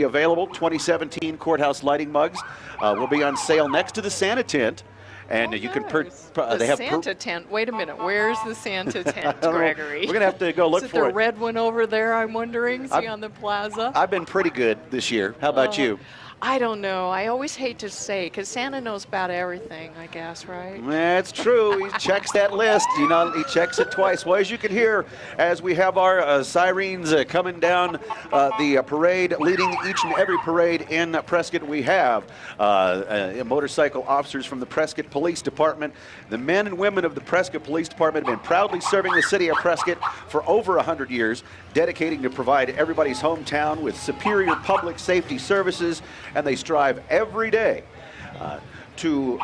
Available 2017 courthouse lighting mugs will be on sale next to the Santa tent. And you can they have Santa tent. Wait a minute. Where's the Santa tent, Gregory? We're going to have to go look for it. Is it the red one over there, I'm wondering? See on the plaza? I've been pretty good this year. How about you? I don't know. I always hate to say, because Santa knows about everything, I guess, right? That's true. He checks that list. You know, he checks it twice. Well, as you can hear, as we have our sirens coming down the parade, leading each and every parade in Prescott, we have motorcycle officers from the Prescott Police Department. The men and women of the Prescott Police Department have been proudly serving the city of Prescott for over 100 years, dedicating to provide everybody's hometown with superior public safety services, and they strive every day to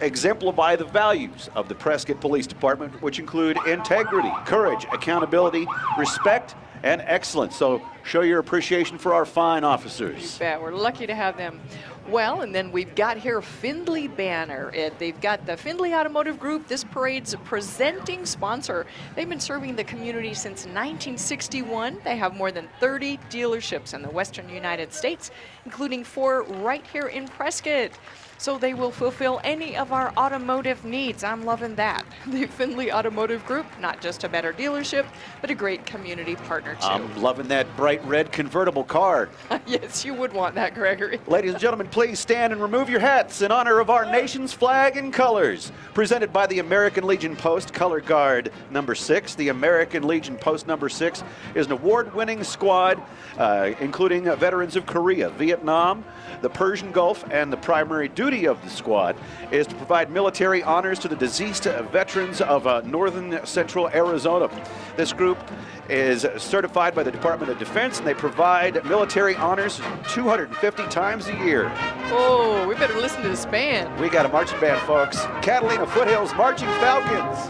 exemplify the values of the Prescott Police Department, which include integrity, courage, accountability, respect, and excellence. So show your appreciation for our fine officers. You bet. We're lucky to have them. Well, and then we've got here Findlay Banner. They've got the Findlay Automotive Group, this parade's presenting sponsor. They've been serving the community since 1961. They have more than 30 dealerships in the western United States, including 4 right here in Prescott. So they will fulfill any of our automotive needs. I'm loving that. The Findlay Automotive Group, not just a better dealership, but a great community partner too. I'm loving that bright red convertible car. Yes, you would want that, Gregory. Ladies and gentlemen, please stand and remove your hats in honor of our nation's flag and colors. Presented by the American Legion Post Color Guard number 6. The American Legion Post number 6 is an award-winning squad, including veterans of Korea, Vietnam, the Persian Gulf, and the primary duty of the squad is to provide military honors to the deceased veterans of northern central Arizona. This group is certified by the Department of Defense, and they provide military honors 250 times a year. Oh, we better listen to this band. We got a marching band, folks. Catalina Foothills Marching Falcons.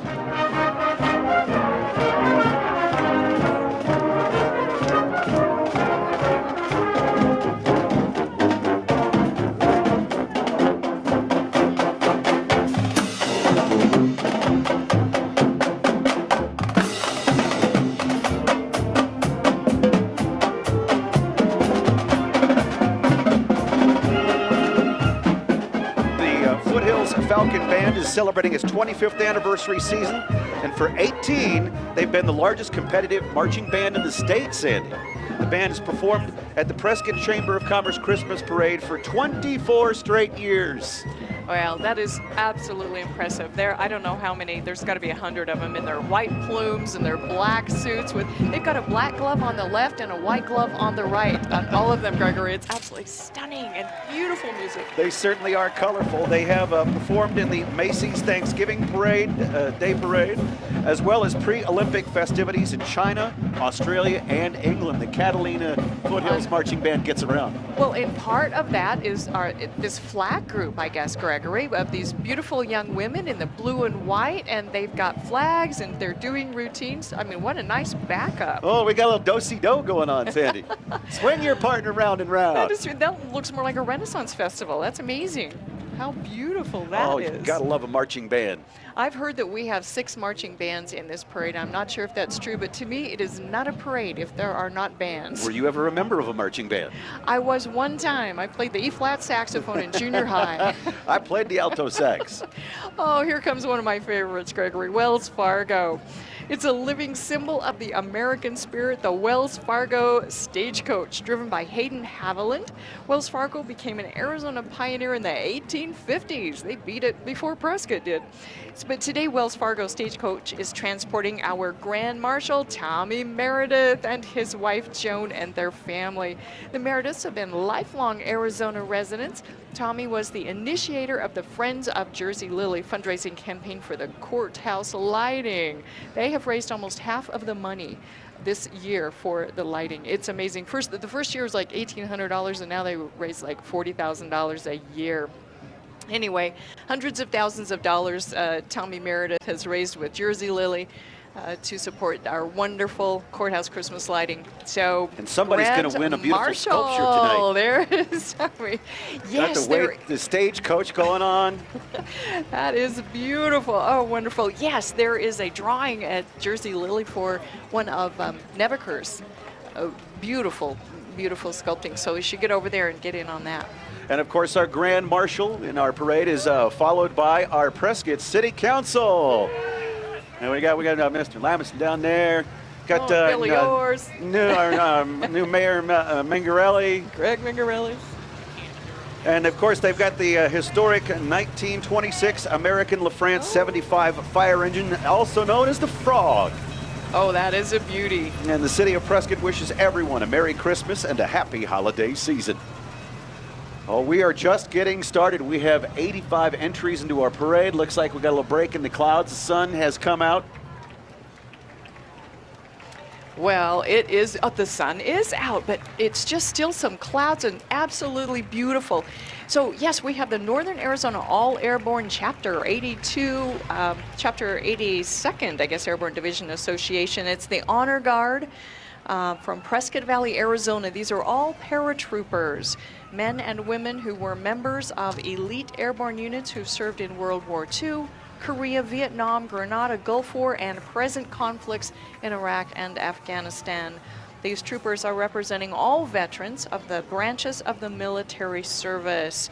Falcon Band is celebrating its 25th anniversary season, and for 18, they've been the largest competitive marching band in the state, Sandy. The band has performed at the Prescott Chamber of Commerce Christmas Parade for 24 straight years. Well, that is absolutely impressive. I don't know how many, there's got to be 100 of them in their white plumes and their black suits. They've got a black glove on the left and a white glove on the right. On all of them, Gregory, it's absolutely stunning and beautiful music. They certainly are colorful. They have performed in the Macy's Thanksgiving Parade, Day Parade, as well as pre-Olympic festivities in China, Australia, and England. The Catalina Foothills Marching Band gets around. Well, and part of that is this flag group, I guess, Gregory, of these beautiful young women in the blue and white, and they've got flags and they're doing routines. I mean, what a nice backup. Oh, we got a little do-si-do going on, Sandy. Swing your partner round and round. That looks more like a Renaissance festival. That's amazing. How beautiful that is. Oh, you gotta love a marching band. I've heard that we have 6 marching bands in this parade. I'm not sure if that's true, but to me, it is not a parade if there are not bands. Were you ever a member of a marching band? I was one time. I played the E-flat saxophone in junior high. I played the alto sax. Oh, here comes one of my favorites, Gregory. Wells Fargo. It's a living symbol of the American spirit, the Wells Fargo Stagecoach, driven by Hayden Haviland. Wells Fargo became an Arizona pioneer in the 1850s. They beat it before Prescott did. But today, Wells Fargo Stagecoach is transporting our Grand Marshal, Tommy Meredith, and his wife, Joan, and their family. The Merediths have been lifelong Arizona residents. Tommy was the initiator of the Friends of Jersey Lily fundraising campaign for the courthouse lighting. They have raised almost half of the money this year for the lighting. It's amazing. The first year was like $1,800, and now they raised like $40,000 a year. Anyway, hundreds of thousands of dollars Tommy Meredith has raised with Jersey Lily to support our wonderful courthouse Christmas lighting. So, and somebody's going to win a beautiful Marshal, sculpture tonight. There is Tommy. Yes, got the stagecoach going on. That is beautiful. Oh, wonderful. Yes, there is a drawing at Jersey Lily for one of Nebuchadnezzar's beautiful beautiful sculpting. So you should get over there and get in on that. And of course, our Grand Marshal in our parade is followed by our Prescott City Council. And we got Mr. Lamison down there. Got Billy Orrs. new Mayor Mingarelli. Greg Mingarelli. And of course, they've got the historic 1926 American LaFrance 75 fire engine, also known as the Frog. Oh, that is a beauty. And the city of Prescott wishes everyone a Merry Christmas and a happy holiday season. Oh, we are just getting started. We have 85 entries into our parade. Looks like we got a little break in the clouds. The sun has come out. Well, it is, the sun is out, but it's just still some clouds and absolutely beautiful. So yes, we have the Northern Arizona All Airborne Chapter 82, Chapter 82nd, I guess, Airborne Division Association. It's the Honor Guard from Prescott Valley, Arizona. These are all paratroopers, men and women who were members of elite airborne units who served in World War II, Korea, Vietnam, Grenada, Gulf War, and present conflicts in Iraq and Afghanistan. These troopers are representing all veterans of the branches of the military service.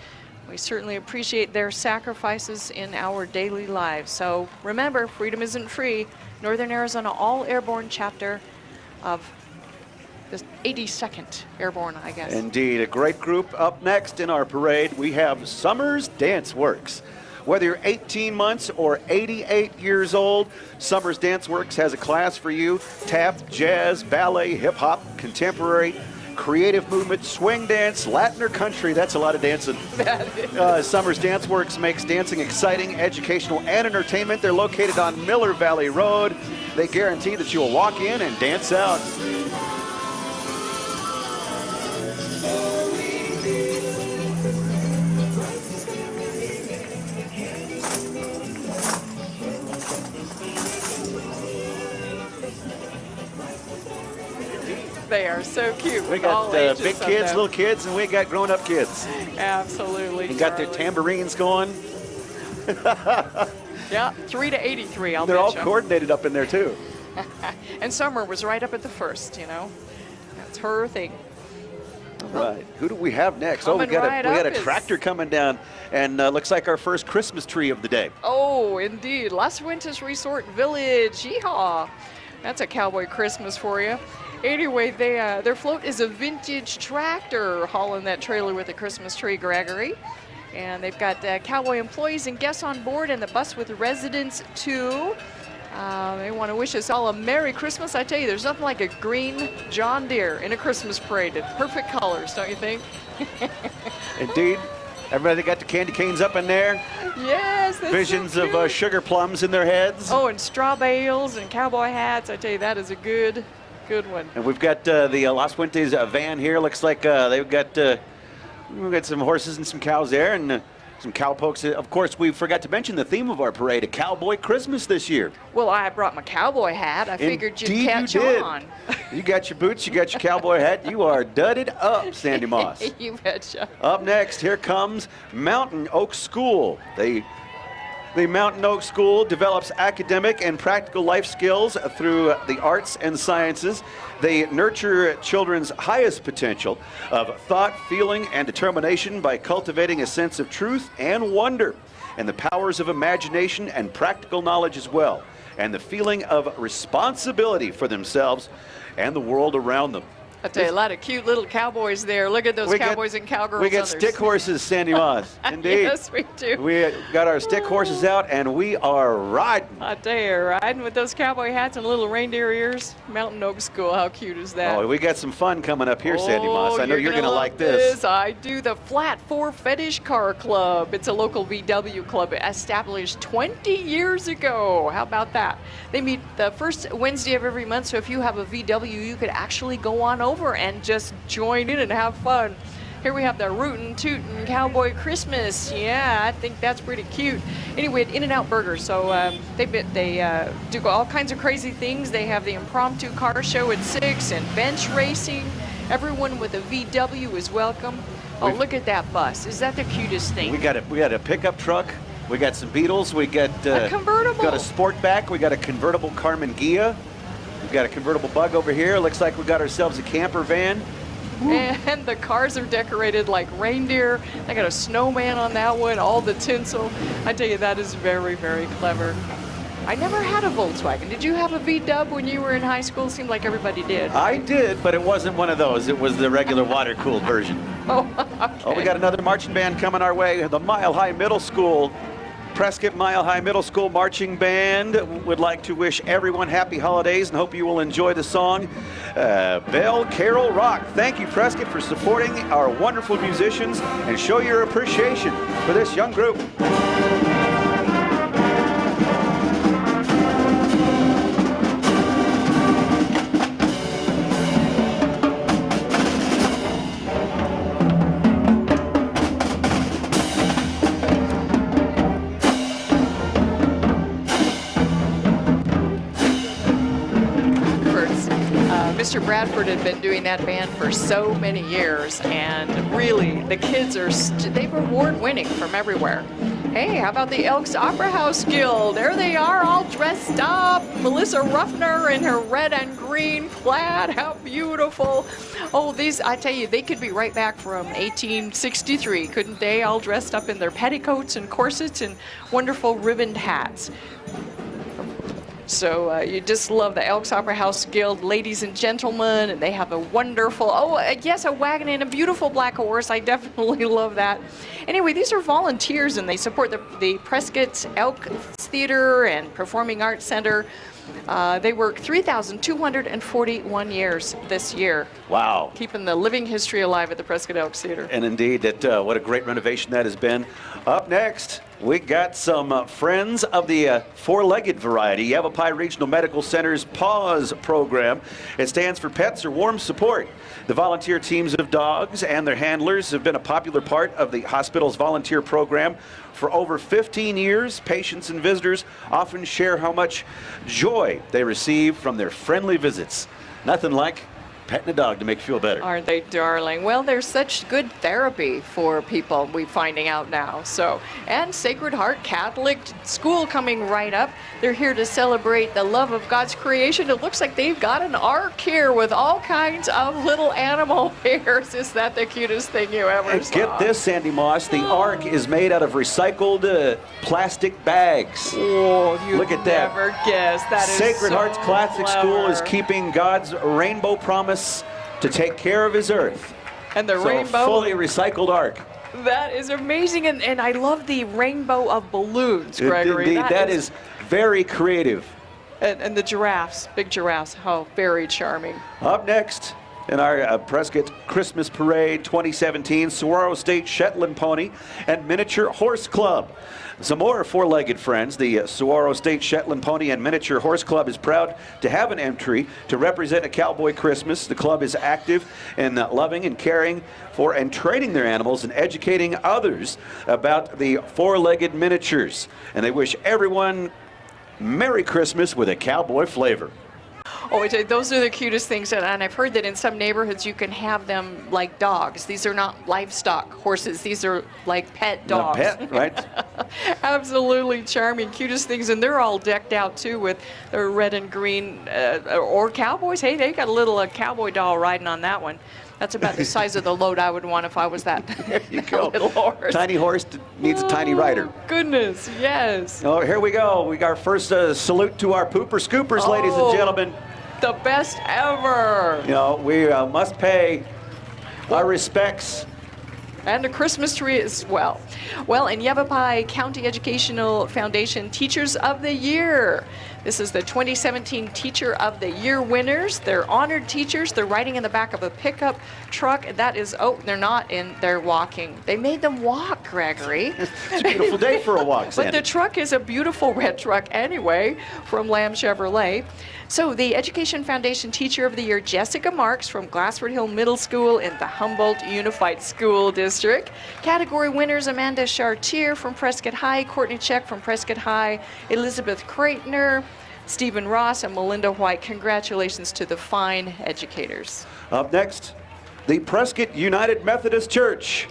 We certainly appreciate their sacrifices in our daily lives. So remember, freedom isn't free. Northern Arizona All Airborne Chapter of the 82nd Airborne, I guess. Indeed, a great group. Up next in our parade, we have Summers Dance Works. Whether you're 18 months or 88 years old, Summers Dance Works has a class for you. Tap, jazz, ballet, hip-hop, contemporary, creative movement, swing dance, Latin or country. That's a lot of dancing. Summers Dance Works makes dancing exciting, educational, and entertainment. They're located on Miller Valley Road. They guarantee that you will walk in and dance out. They are so cute. We got big kids, little kids, and we got grown-up kids. Absolutely. They got their tambourines going. Yeah, 3 to 83, I'll They're all betcha. coordinated up in there, too. And Summer was right up at the first, you know. That's her thing. Right. Who do we have next? We Coming got right a up is- tractor coming down, and looks like our first Christmas tree of the day. Oh, indeed. Las Fuentes Resort Village. Yeehaw. That's a cowboy Christmas for you. Anyway, their float is a vintage tractor hauling that trailer with a Christmas tree, Gregory. And they've got cowboy employees and guests on board, and the bus with residents too. They want to wish us all a Merry Christmas. I tell you, there's nothing like a green John Deere in a Christmas parade. It's perfect colors, don't you think? Indeed. Everybody got the candy canes up in there. Yes, that's Visions so of cute. sugar plums in their heads. Oh, and straw bales and cowboy hats. I tell you, that is a good one. And we've got the Las Fuentes van here. Looks like we've got some horses and some cows there, and some cowpokes. Of course, we forgot to mention the theme of our parade, a cowboy Christmas this year. Well, I brought my cowboy hat. I figured you'd Indeed catch you did. on. You got your boots, you got your cowboy hat. You are dudded up, Sandy Moss. You betcha. Up next, here comes Mountain Oak School. The Mountain Oak School develops academic and practical life skills through the arts and sciences. They nurture children's highest potential of thought, feeling, and determination by cultivating a sense of truth and wonder, and the powers of imagination and practical knowledge as well, and the feeling of responsibility for themselves and the world around them. I tell you, a lot of cute little cowboys there. Look at those cowboys and cowgirls. We got others. stick horses, Sandy Moss. Indeed. Yes, we do. We got our stick horses out, and we are riding. I tell you, riding with those cowboy hats and little reindeer ears. Mountain Oak School, how cute is that? Oh, we got some fun coming up here, Sandy Moss. I know you're going to love like this. I do. The Flat 4 Fetish Car Club. It's a local VW club established 20 years ago. How about that? They meet the first Wednesday of every month, so if you have a VW, you could actually go on over and just join in and have fun. Here we have the Rootin' Tootin' Cowboy Christmas. Yeah, I think that's pretty cute. Anyway, at In-N-Out Burger, so they do all kinds of crazy things. They have the impromptu car show at 6 and bench racing. Everyone with a VW is welcome. Oh, look at that bus. Is that the cutest thing? We got a pickup truck. We got some Beetles. We got A convertible. Got a Sportback. We got a convertible Carmen Ghia. We've got a convertible Bug over here. Looks like we got ourselves a camper van. And the cars are decorated like reindeer. They got a snowman on that one, all the tinsel. I tell you, that is very, very clever. I never had a Volkswagen. Did you have a V-Dub when you were in high school? Seemed like everybody did. I did, but it wasn't one of those. It was the regular water-cooled version. Oh, okay. Oh, we got another marching band coming our way. The Mile High Middle School, Prescott Mile High Middle School Marching Band would like to wish everyone happy holidays and hope you will enjoy the song, Bell Carol Rock. Thank you, Prescott, for supporting our wonderful musicians and show your appreciation for this young group. Mr. Bradford had been doing that band for so many years, and really, the kids are, they were award-winning from everywhere. Hey, how about the Elks Opera House Guild? There they are, all dressed up. Melissa Ruffner in her red and green plaid. How beautiful. Oh, these, I tell you, they could be right back from 1863, couldn't they? All dressed up in their petticoats and corsets and wonderful ribboned hats. So you just love the Elks Opera House Guild, ladies and gentlemen, and they have a wonderful, yes, a wagon and a beautiful black horse. I definitely love that. Anyway, these are volunteers, and they support the Prescott Elk Theater and Performing Arts Center. They work 3,241 years this year. Wow. Keeping the living history alive at the Prescott Elks Theater. And indeed, what a great renovation that has been. Up next, we got some friends of the four-legged variety, Yavapai Regional Medical Center's PAWS program. It stands for Pets or Warm Support. The volunteer teams of dogs and their handlers have been a popular part of the hospital's volunteer program for over 15 years. Patients and visitors often share how much joy they receive from their friendly visits. Nothing like petting a dog to make you feel better. Aren't they darling? Well, there's such good therapy for people, we're finding out now. So, and Sacred Heart Catholic School coming right up. They're here to celebrate the love of God's creation. It looks like they've got an ark here with all kinds of little animal hairs. Is that the cutest thing you ever saw? Get this, Sandy Moss. The ark is made out of recycled plastic bags. Oh, you look at that. Never guess. That is Sacred so Heart's Classic clever. School is keeping God's rainbow promise to take care of his earth. And the So rainbow. fully recycled ark. That is amazing, and I love the rainbow of balloons, Gregory. Indeed, that is very creative. And the giraffes, big giraffes, how very charming. Up next in our Prescott Christmas Parade 2017, Saguaro State Shetland Pony and Miniature Horse Club. Some more four-legged friends. The Saguaro State Shetland Pony and Miniature Horse Club is proud to have an entry to represent a cowboy Christmas. The club is active in loving and caring for and training their animals and educating others about the four-legged miniatures. And they wish everyone Merry Christmas with a cowboy flavor. Oh, those are the cutest things, and I've heard that in some neighborhoods you can have them like dogs. These are not livestock horses. These are like pet dogs. Pet, right? Absolutely charming, cutest things, and they're all decked out too with their red and green or cowboys. Hey, they got a little cowboy doll riding on that one. That's about the size of the load I would want if I was that, There you go. little horse. Tiny horse needs a tiny rider. Goodness, yes. Oh, here we go. We got our first salute to our pooper scoopers, ladies and gentlemen. The best ever. You know, we must pay our respects. And a Christmas tree as well. Well, in Yavapai County Educational Foundation Teachers of the Year. This is the 2017 Teacher of the Year winners. They're honored teachers. They're riding in the back of a pickup truck. That is, they're not in, they're walking. They made them walk, Gregory. It's a beautiful day for a walk, Sandy. But the truck is a beautiful red truck anyway from Lamb Chevrolet. So the Education Foundation Teacher of the Year, Jessica Marks from Glassford Hill Middle School in the Humboldt Unified School District. Category winners, Amanda Chartier from Prescott High, Courtney Check from Prescott High, Elizabeth Kreitner, Stephen Ross, and Melinda White. Congratulations to the fine educators. Up next, the Prescott United Methodist Church.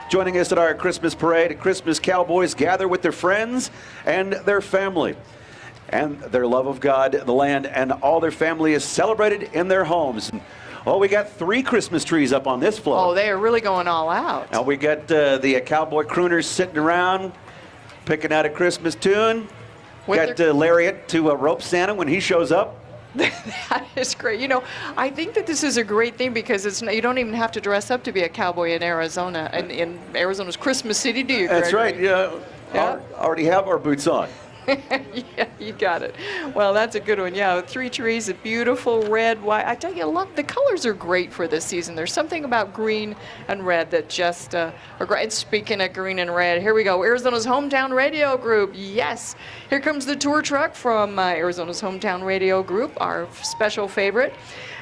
Joining us at our Christmas parade, Christmas Cowboys gather with their friends and their family. And their love of God, the land, and all their family is celebrated in their homes. And Oh, we got 3 Christmas trees up on this floor. Oh, they are really going all out. Now we got the Cowboy crooners sitting around, picking out a Christmas tune. Got Lariat to rope Santa when he shows up. That is great. You know, I think that this is a great thing because you don't even have to dress up to be a cowboy in Arizona, in Arizona's Christmas City, do you, That's Gregory? right. Yeah. Already have our boots on. Yeah, you got it. Well, that's a good one. Yeah, 3 trees, a beautiful red, white. I tell you, the colors are great for this season. There's something about green and red that just are great. And speaking of green and red, here we go. Arizona's Hometown Radio Group. Yes, here comes the tour truck from Arizona's Hometown Radio Group, our special favorite.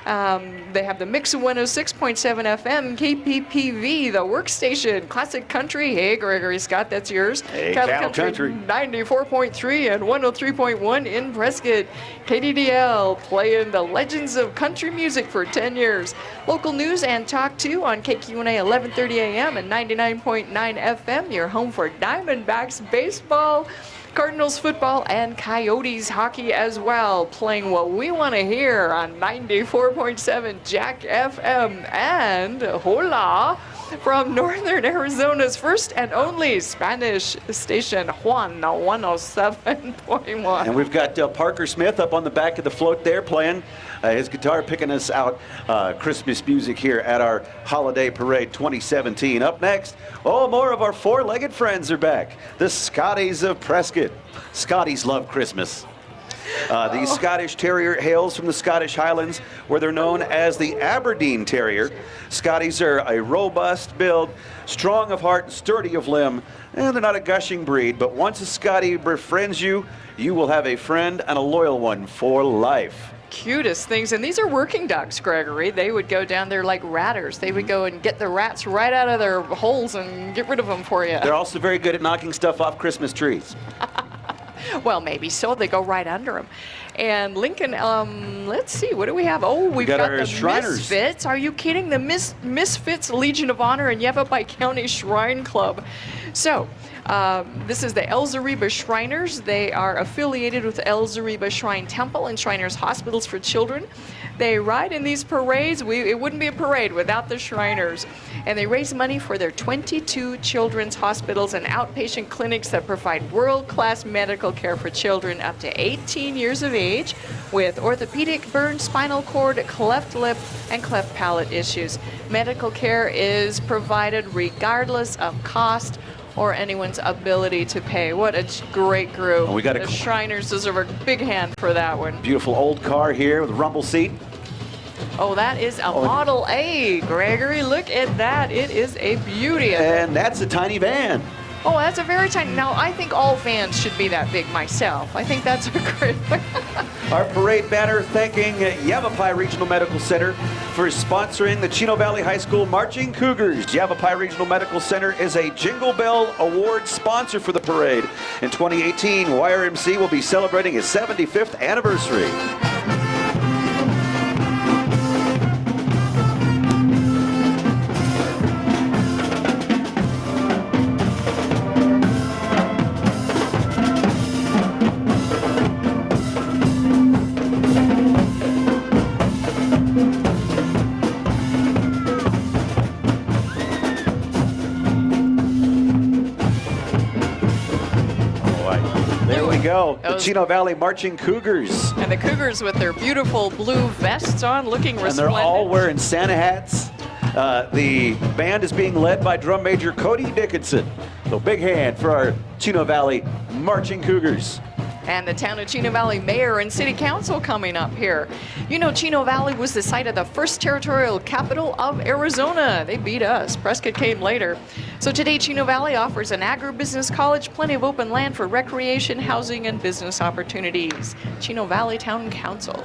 They have the mix of 106.7 FM, KPPV, the workstation, classic country. Hey, Gregory Scott, that's yours. Hey, Cattle Country. 94.3 and 103.1 in Prescott. KDDL playing the legends of country music for 10 years. Local news and talk too on KQNA 1130 AM and 99.9 FM. Your home for Diamondbacks baseball, Cardinals football, and Coyotes hockey as well, playing what we want to hear on 94.7 Jack FM and hola from Northern Arizona's first and only Spanish station, Juan 107.1. And we've got Parker Smith up on the back of the float there playing his guitar, picking us out Christmas music here at our Holiday Parade 2017. Up next, more of our 4-legged friends are back. The Scotties of Prescott. Scotties love Christmas. The Scottish Terrier hails from the Scottish Highlands, where they're known as the Aberdeen Terrier. Scotties are a robust build, strong of heart, sturdy of limb, and they're not a gushing breed. But once a Scottie befriends you, you will have a friend and a loyal one for life. Cutest things, and these are working dogs, Gregory. They would go down there like ratters. They would go and get the rats right out of their holes and get rid of them for you. They're also very good at knocking stuff off Christmas trees. Well, maybe so. They go right under them. And Lincoln, let's see, what do we have? Oh, we've got our the Shriners. Misfits. Are you kidding? The Misfits Legion of Honor and Yavapai County Shrine Club. So, this is the El Zariba Shriners. They are affiliated with El Zariba Shrine Temple and Shriners Hospitals for Children. They ride in these parades. It wouldn't be a parade without the Shriners. And they raise money for their 22 children's hospitals and outpatient clinics that provide world-class medical care for children up to 18 years of age with orthopedic, burn, spinal cord, cleft lip, and cleft palate issues. Medical care is provided regardless of cost or anyone's ability to pay. What a great group. We got the Shriners deserve a big hand for that one. Beautiful old car here with a rumble seat. Oh, that is a Model A, Gregory. Look at that. It is a beauty. And that's a tiny van. Oh, that's a very tiny. Now, I think all vans should be that big myself. I think that's a great. Our parade banner thanking Yavapai Regional Medical Center for sponsoring the Chino Valley High School Marching Cougars. Yavapai Regional Medical Center is a Jingle Bell Award sponsor for the parade. In 2018, YRMC will be celebrating its 75th anniversary. The Chino Valley Marching Cougars. And the Cougars with their beautiful blue vests on, looking resplendent. And they're all wearing Santa hats. The band is being led by drum major Cody Dickinson. So big hand for our Chino Valley Marching Cougars. And the town of Chino Valley mayor and city council coming up here. You know, Chino Valley was the site of the first territorial capital of Arizona. They beat us. Prescott came later. So today, Chino Valley offers an agribusiness college, plenty of open land for recreation, housing, and business opportunities. Chino Valley Town Council.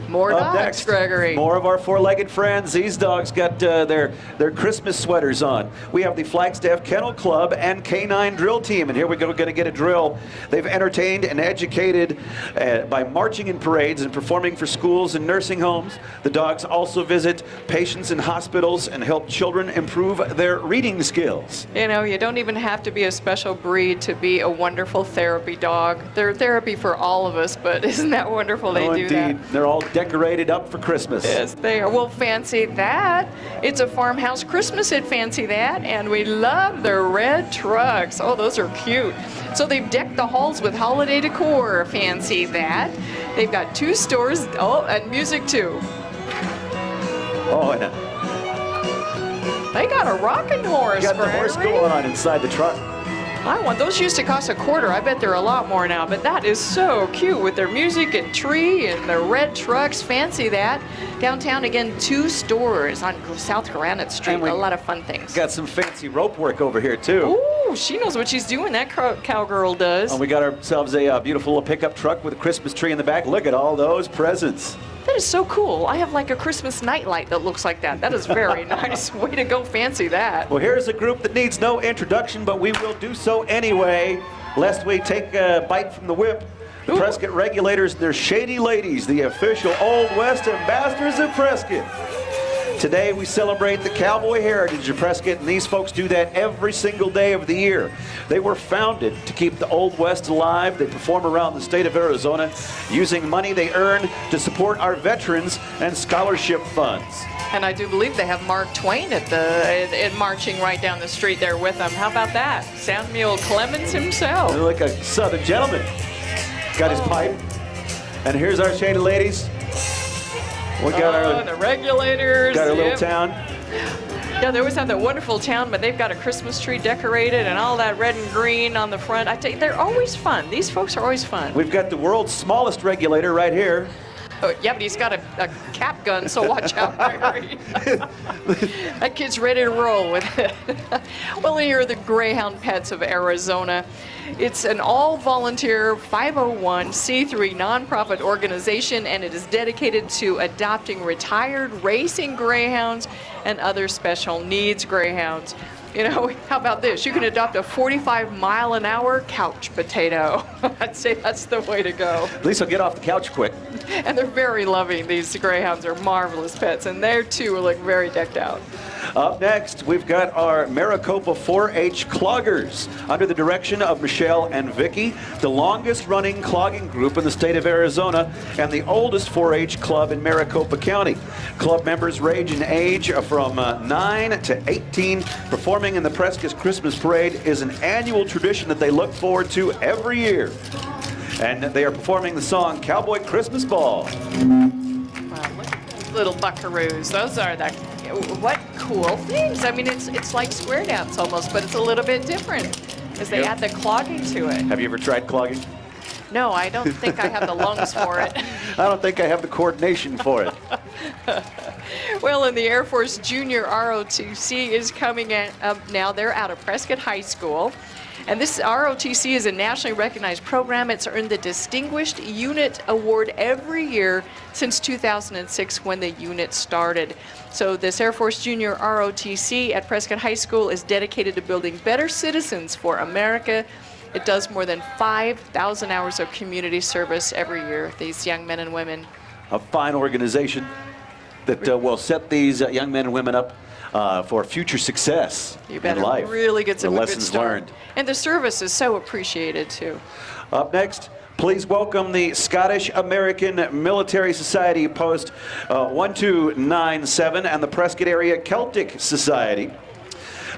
More Up dogs, next, Gregory. More of our four-legged friends. These dogs got their Christmas sweaters on. We have the Flagstaff Kennel Club and Canine Drill Team, and here we're going to get a drill. They've entertained and educated by marching in parades and performing for schools and nursing homes. The dogs also visit patients in hospitals and help children improve their reading skills. You know, you don't even have to be a special breed to be a wonderful therapy dog. They're therapy for all of us, but isn't that wonderful they do indeed. that? They're all decorated up for Christmas. Yes, they are. Well, fancy that. It's a farmhouse Christmas at Fancy That, and we love the red trucks. Oh, those are cute. So they've decked the halls with holiday decor. Fancy that. They've got 2 stores. Oh, and music too. Oh, and They got a rocking horse. got the horse going on inside the truck. I want those. Used to cost $0.25. I bet they're a lot more now. But that is so cute with their music and tree and the red trucks. Fancy that. Downtown again, 2 stores on South Granite Street. And we a lot of fun things. Got some fancy rope work over here too. Ooh, she knows what she's doing. That cowgirl does. And we got ourselves a beautiful pickup truck with a Christmas tree in the back. Look at all those presents. That is so cool. I have like a Christmas nightlight that looks like that. That is very nice. Way to go, fancy that. Well, here's a group that needs no introduction, but we will do so anyway, lest we take a bite from the whip. The Ooh. Prescott Regulators and their Shady Ladies, the official Old West ambassadors of Prescott. Today we celebrate the cowboy heritage of Prescott, and these folks do that every single day of the year. They were founded to keep the Old West alive. They perform around the state of Arizona using money they earn to support our veterans and scholarship funds. And I do believe they have Mark Twain at marching right down the street there with them. How about that? Samuel Clemens himself. They're like a southern gentleman. Got his pipe. And here's our Shady Ladies. We got the Regulators. got our little Yep. town. Yeah, they always have that wonderful town, but they've got a Christmas tree decorated and all that red and green on the front. I tell you, they're always fun. These folks are always fun. We've got the world's smallest regulator right here. Oh, yeah, but he's got a cap gun, so watch out, Gregory. That kid's ready to roll with it. Well, here are the Greyhound Pets of Arizona. It's an all-volunteer 501c3 nonprofit organization, and it is dedicated to adopting retired racing greyhounds and other special needs greyhounds. You know, how about this? You can adopt a 45-mile-an-hour couch potato. I'd say that's the way to go. At least he'll get off the couch quick. And they're very loving. These greyhounds are marvelous pets, and they too look very decked out. Up next, we've got our Maricopa 4-H Cloggers under the direction of Michelle and Vicky, the longest running clogging group in the state of Arizona and the oldest 4-H club in Maricopa County. Club members range in age from 9 to 18. Performing in the Prescott Christmas Parade is an annual tradition that they look forward to every year. And they are performing the song Cowboy Christmas Ball. Wow, look at those little buckaroos. Those are the, what cool things. I mean, it's like square dance almost, but it's a little bit different because they add the clogging to it. Have you ever tried clogging? No, I don't think I have the lungs for it. I don't think I have the coordination for it. Well, in the Air Force Junior ROTC is coming up now. They're out of Prescott High School. And this ROTC is a nationally recognized program. It's earned the Distinguished Unit Award every year since 2006 when the unit started. So this Air Force Junior ROTC at Prescott High School is dedicated to building better citizens for America. It does more than 5,000 hours of community service every year, these young men and women. A fine organization that will set these young men and women up for future success You better in life. really get some The good lessons start. learned. And the service is so appreciated too. Up next, please welcome the Scottish American Military Society Post 1297 and the Prescott Area Celtic Society.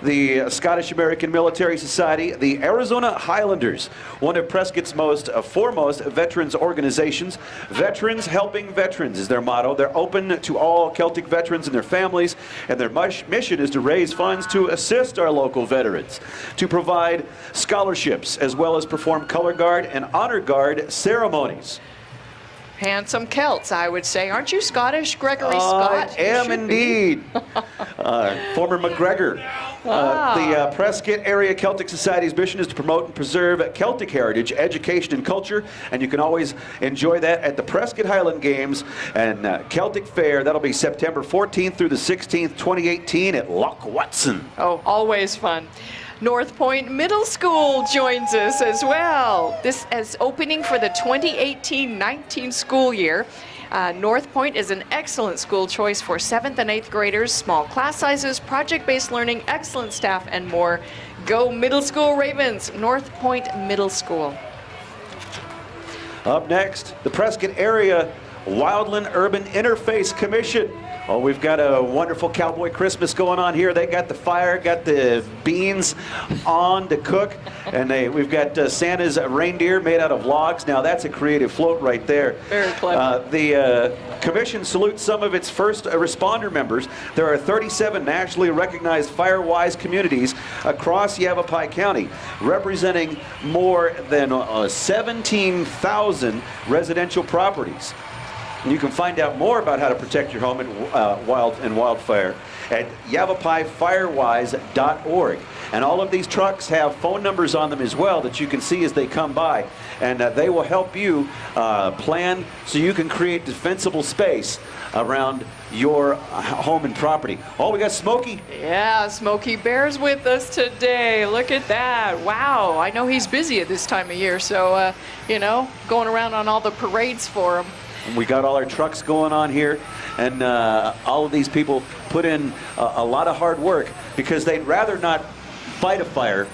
The Scottish American Military Society, the Arizona Highlanders, one of Prescott's most foremost veterans organizations. Veterans helping veterans is their motto. They're open to all Celtic veterans and their families, and their mission is to raise funds to assist our local veterans, to provide scholarships, as well as perform color guard and honor guard ceremonies. Handsome Celts, I would say. Aren't you Scottish, Gregory Scott? I am indeed. Former McGregor. The Prescott Area Celtic Society's mission is to promote and preserve Celtic heritage, education, and culture, and you can always enjoy that at the Prescott Highland Games and Celtic Fair. That'll be September 14th through the 16th, 2018 at Loch Watson. Oh, always fun. North Point Middle School joins us as well. This is opening for the 2018-19 school year. North Point is an excellent school choice for 7th and 8th graders, small class sizes, project-based learning, excellent staff, and more. Go Middle School Ravens, North Point Middle School. Up next, the Prescott Area Wildland Urban Interface Commission. Oh, we've got a wonderful Cowboy Christmas going on here. They got the fire, got the beans on to cook, and we've got Santa's reindeer made out of logs. Now that's a creative float right there. Very clever. The commission salutes some of its first responder members. There are 37 nationally recognized Firewise communities across Yavapai County, representing more than 17,000 residential properties. You can find out more about how to protect your home in wildfire at yavapaifirewise.org. And all of these trucks have phone numbers on them as well that you can see as they come by. And they will help you plan so you can create defensible space around your home and property. Oh, we got Smokey. Yeah, Smokey Bear's with us today. Look at that. Wow. I know he's busy at this time of year, so, you know, going around on all the parades for him. We got all our trucks going on here, and all of these people put in a lot of hard work because they'd rather not fight a fire.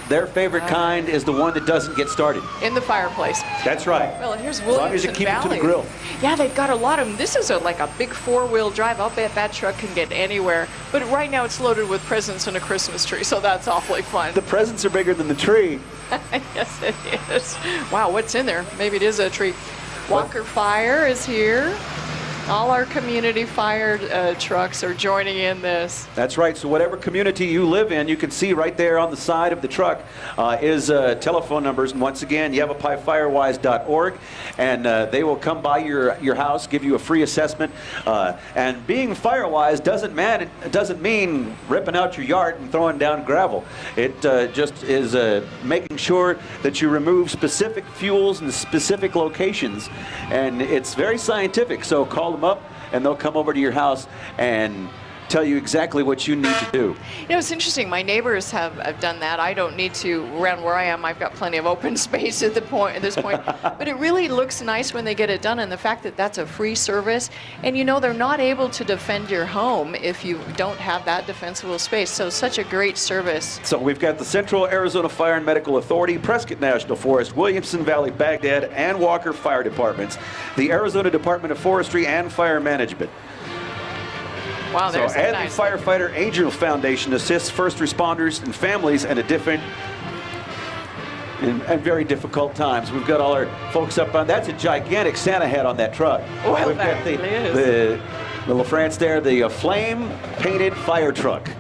Their favorite kind is the one that doesn't get started. In the fireplace. That's right. Well, here's Williamson As long as you keep Valley. It to the grill. Yeah, they've got a lot of them. This is like a big four-wheel drive. I'll bet that truck can get anywhere. But right now it's loaded with presents and a Christmas tree, so that's awfully fun. The presents are bigger than the tree. Yes, it is. Wow, what's in there? Maybe it is a tree. Walker Fire is here. All our community fire trucks are joining in this. That's right. So whatever community you live in, you can see right there on the side of the truck is telephone numbers. And once again, yavapaifirewise.org. And they will come by your house, give you a free assessment. And being Firewise doesn't mean ripping out your yard and throwing down gravel. It just is making sure that you remove specific fuels in specific locations. And it's very scientific. So call them up and they'll come over to your house and tell you exactly what you need to do. You know, it's interesting. My neighbors have done that. I don't need to. Around where I am, I've got plenty of open space at this point. But it really looks nice when they get it done, and the fact that that's a free service. And you know, they're not able to defend your home if you don't have that defensible space. So such a great service. So we've got the Central Arizona Fire and Medical Authority, Prescott National Forest, Williamson Valley, Baghdad, and Walker Fire Departments, the Arizona Department of Forestry and Fire Management. Wow, there's and nice the Firefighter Angel Foundation assists first responders and families in very difficult times. We've got all our folks up on. That's a gigantic Santa hat on that truck. Well, we've got the LaFrance there, the flame-painted fire truck.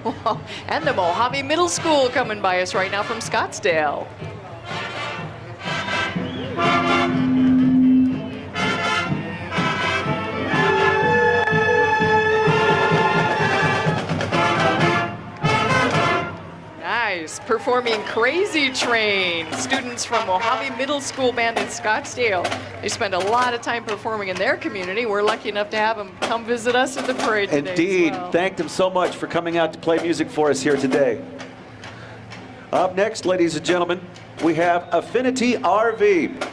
And the Mojave Middle School coming by us right now from Scottsdale. Performing Crazy Train. Students from Mojave Middle School Band in Scottsdale. They spend a lot of time performing in their community. We're lucky enough to have them come visit us at the parade today. Indeed. As well. Thank them so much for coming out to play music for us here today. Up next, ladies and gentlemen, we have Affinity RV.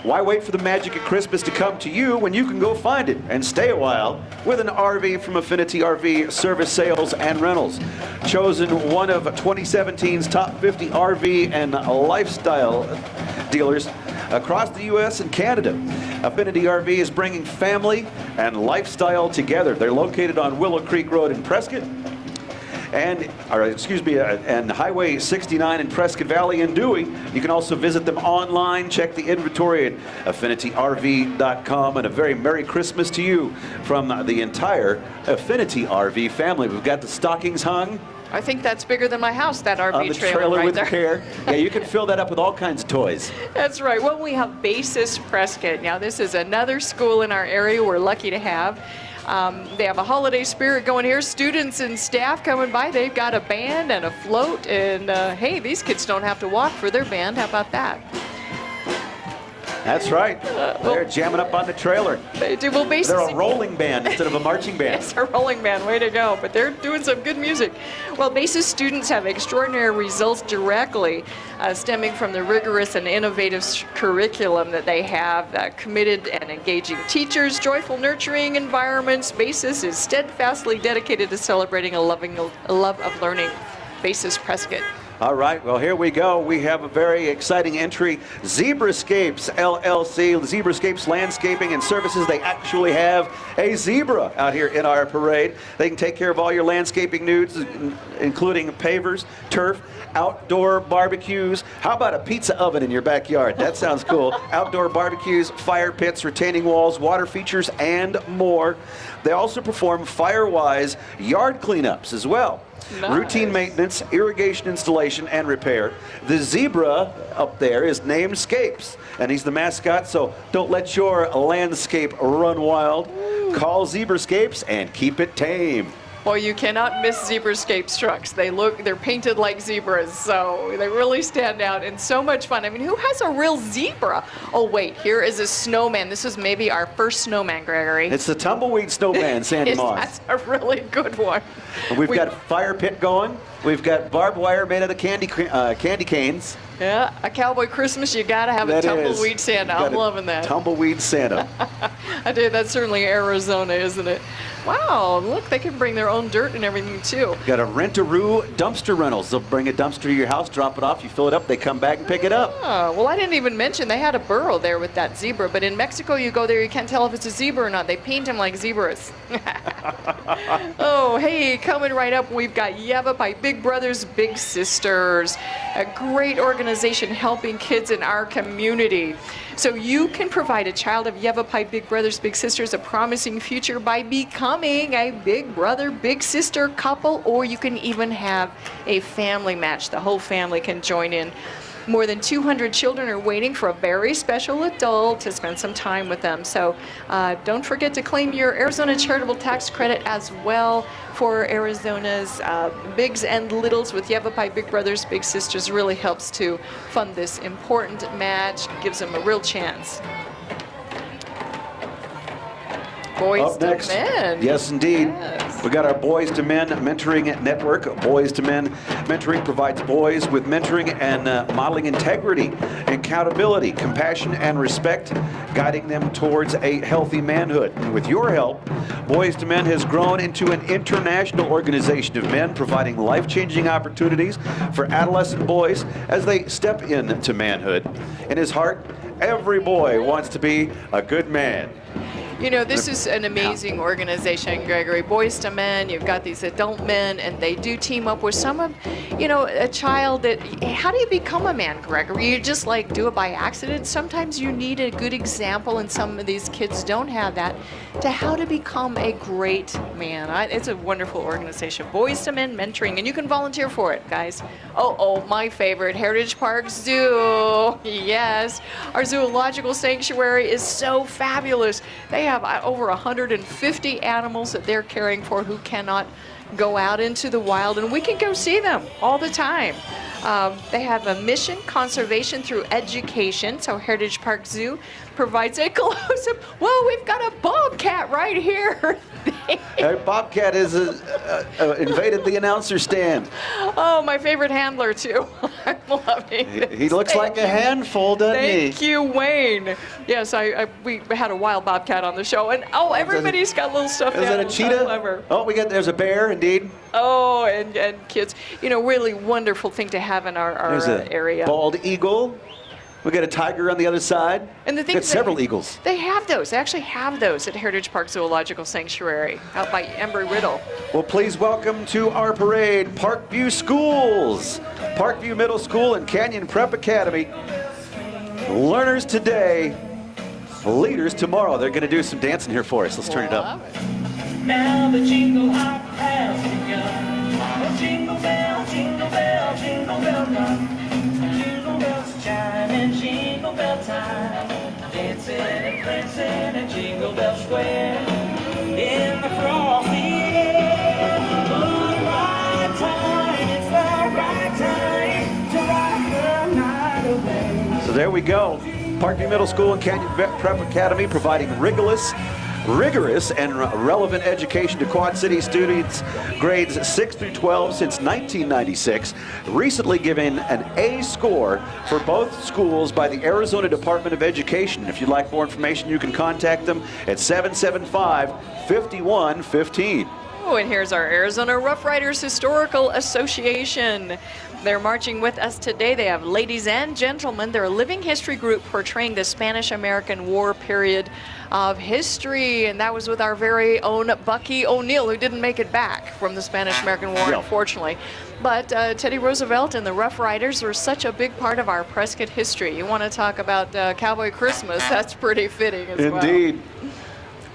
Why wait for the magic of Christmas to come to you when you can go find it and stay a while with an RV from Affinity RV Service Sales and Rentals. Chosen one of 2017's top 50 RV and lifestyle dealers across the U.S. and Canada. Affinity RV is bringing family and lifestyle together. They're located on Willow Creek Road in Prescott, and Highway 69 in Prescott Valley and Dewey. You can also visit them online, check the inventory at affinityrv.com, and a very Merry Christmas to you from the entire Affinity RV family. We've got the stockings hung. I think that's bigger than my house, that RV on the trailer right with there. care. Yeah, you can fill that up with all kinds of toys. That's right. Well, we have Basis Prescott. Now, this is another school in our area we're lucky to have. They have a holiday spirit going here. Students and staff coming by. They've got a band and a float. And, hey, these kids don't have to walk for their band. How about that? That's right. They're jamming up on the trailer. They do. Well, Basis. They're a rolling band instead of a marching band. Yes, a rolling band. Way to go. But they're doing some good music. Well, Basis students have extraordinary results directly stemming from the rigorous and innovative curriculum that they have, committed and engaging teachers, joyful, nurturing environments. Basis is steadfastly dedicated to celebrating a love of learning. Basis Prescott. All right, well, here we go. We have a very exciting entry. Zebrascapes LLC, Zebrascapes Landscaping and Services. They actually have a zebra out here in our parade. They can take care of all your landscaping needs, including pavers, turf, outdoor barbecues. How about a pizza oven in your backyard? That sounds cool. Outdoor barbecues, fire pits, retaining walls, water features, and more. They also perform Firewise yard cleanups as well. Nice. Routine maintenance, irrigation installation, and repair. The zebra up there is named Scapes, and he's the mascot, so don't let your landscape run wild. Call Zebrascapes and keep it tame. Well, you cannot miss Zebrascapes trucks. They're painted like zebras, so they really stand out and so much fun. I mean, who has a real zebra? Oh, wait, here is a snowman. This is maybe our first snowman, Gregory. It's the tumbleweed snowman, Sandy Moss. That's a really good one. We've got a fire pit going. We've got barbed wire made out of candy canes. Yeah, a Cowboy Christmas, you gotta have a tumbleweed Santa. I'm loving that. Tumbleweed Santa. I do. That's certainly Arizona, isn't it? Wow, look, they can bring their own dirt and everything too. Got a rent-a-roo dumpster rentals. They'll bring a dumpster to your house, drop it off, you fill it up, they come back and pick it up. Oh, well, I didn't even mention they had a burro there with that zebra, but in Mexico you go there, you can't tell if it's a zebra or not. They paint them like zebras. Oh, hey, coming right up, we've got Yavapai Big Brothers, Big Sisters, a great organization helping kids in our community. So you can provide a child of Yavapai Big Brothers, Big Sisters a promising future by becoming a Big Brother, Big Sister couple, or you can even have a family match. The whole family can join in. More than 200 children are waiting for a very special adult to spend some time with them. So don't forget to claim your Arizona charitable tax credit as well for Arizona's bigs and littles with Yavapai Big Brothers, Big Sisters. Really helps to fund this important match, gives them a real chance. Boys to Men. Yes, indeed. Yes. We got our Boys to Men Mentoring Network. Boys to Men Mentoring provides boys with mentoring and modeling integrity, accountability, compassion, and respect, guiding them towards a healthy manhood. And with your help, Boys to Men has grown into an international organization of men providing life-changing opportunities for adolescent boys as they step into manhood. In his heart, every boy wants to be a good man. You know, this is an amazing organization, Gregory. Boys to Men, you've got these adult men, and they do team up with some of, you know, a child that, how do you become a man, Gregory? You just like do it by accident. Sometimes you need a good example, and some of these kids don't have that, to how to become a great man. It's a wonderful organization. Boys to Men Mentoring, and you can volunteer for it, guys. Oh, my favorite, Heritage Park Zoo. Yes, our zoological sanctuary is so fabulous. They have over 150 animals that they're caring for who cannot go out into the wild, and we can go see them all the time. They have a mission, conservation through education. So Heritage Park Zoo provides a close-up. Whoa, we've got a bobcat right here. Hey, Bobcat has invaded the announcer stand. Oh, my favorite handler, too. I'm loving this. He looks like a handful, doesn't he? Thank you, Wayne. Yes, we had a wild bobcat on the show, and everybody's got little stuff down. Is that a cheetah? Oh, there's a bear, indeed. Oh, and kids. You know, really wonderful thing to have in our There's a area. Bald eagle. We got a tiger on the other side. And the thing got several eagles. They have those. They actually have those at Heritage Park Zoological Sanctuary out by Embry-Riddle. Well, please welcome to our parade, Parkview Schools. Parkview Middle School and Canyon Prep Academy. Learners today, leaders tomorrow. They're going to do some dancing here for us. Let's turn it up. Now the jingle hop has begun. Oh, jingle bell, jingle bell, jingle bell run. Jingle bells chime in jingle bell time. Dancing and prancing in Jingle Bell Square. In the frosty air. Oh, the right time, it's the right time to rock the night away. So there we go. Parkview Middle School and Canyon Prep Academy providing rigorous and relevant education to Quad City students grades 6 through 12 since 1996, recently given an A score for both schools by the Arizona Department of Education. If you'd like more information, you can contact them at 775-5115. Oh, and here's our Arizona Rough Riders Historical Association. They're marching with us today. They have ladies and gentlemen. They're a living history group portraying the Spanish-American War period of history. And that was with our very own Bucky O'Neill, who didn't make it back from the Spanish-American War, unfortunately. But Teddy Roosevelt and the Rough Riders were such a big part of our Prescott history. You want to talk about Cowboy Christmas, that's pretty fitting as well. Indeed.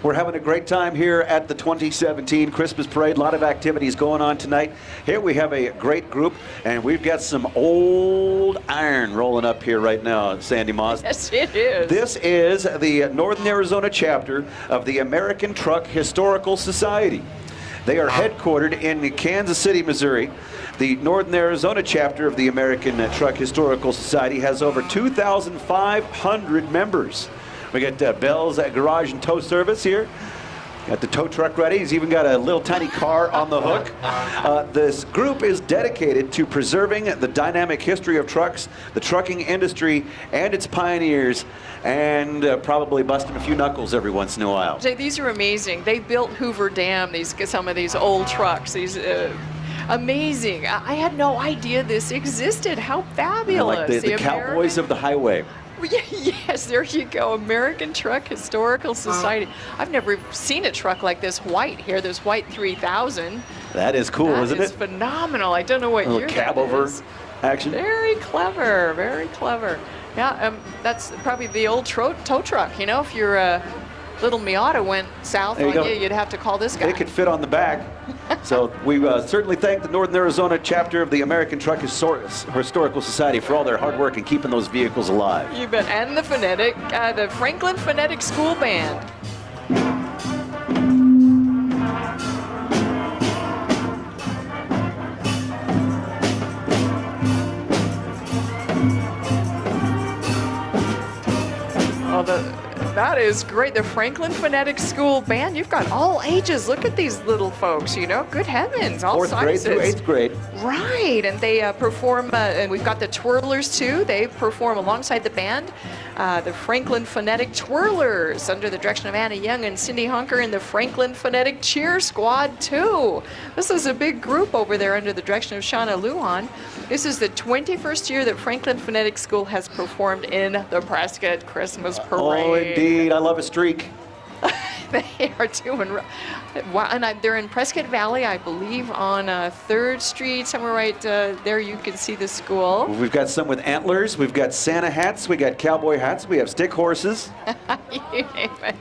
We're having a great time here at the 2017 Christmas Parade. A lot of activities going on tonight. Here we have a great group, and we've got some old iron rolling up here right now, Sandy Moss. Yes, it is. This is the Northern Arizona chapter of the American Truck Historical Society. They are headquartered in Kansas City, Missouri. The Northern Arizona chapter of the American Truck Historical Society has over 2,500 members. We got Bell's Garage and Tow Service here. Got the tow truck ready. He's even got a little tiny car on the hook. This group is dedicated to preserving the dynamic history of trucks, the trucking industry, and its pioneers, and probably busting a few knuckles every once in a while. Jay, these are amazing. They built Hoover Dam, some of these old trucks. These amazing. I had no idea this existed. How fabulous. Like the Cowboys of the highway. Yes, there you go. American Truck Historical Society. I've never seen a truck like this white here. This white 3000. That is cool, isn't it? That is phenomenal. I don't know what year cab that over is. action. Very clever. Very clever. Yeah, that's probably the old tow truck. You know, if your little Miata went south on you, you'd have to call this guy. It could fit on the back. So we certainly thank the Northern Arizona chapter of the American Truck Historical Society for all their hard work in keeping those vehicles alive. You bet. And the Franklin Phonetic School Band. That is great. The Franklin Phonetic School Band. You've got all ages. Look at these little folks, you know. Good heavens, all sizes. 4th grade through 8th grade. Right, and they perform, and we've got the Twirlers too. They perform alongside the band. The Franklin Phonetic Twirlers under the direction of Anna Young and Cindy Hunker, and the Franklin Phonetic Cheer Squad too. This is a big group over there under the direction of Shauna Lujan. This is the 21st year that Franklin Phonetic School has performed in the Prescott Christmas Parade. Oh, indeed. I love a streak. They are doing wow, and they're in Prescott Valley, I believe, on 3rd Street, somewhere right there. You can see the school. We've got some with antlers. We've got Santa hats. We got cowboy hats. We have stick horses. You name it.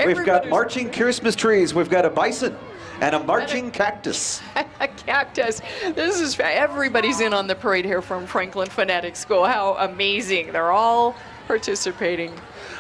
We've got marching Christmas trees. We've got a bison and a marching cactus. A cactus. This is everybody's in on the parade here from Franklin Phonetic School. How amazing! They're all participating.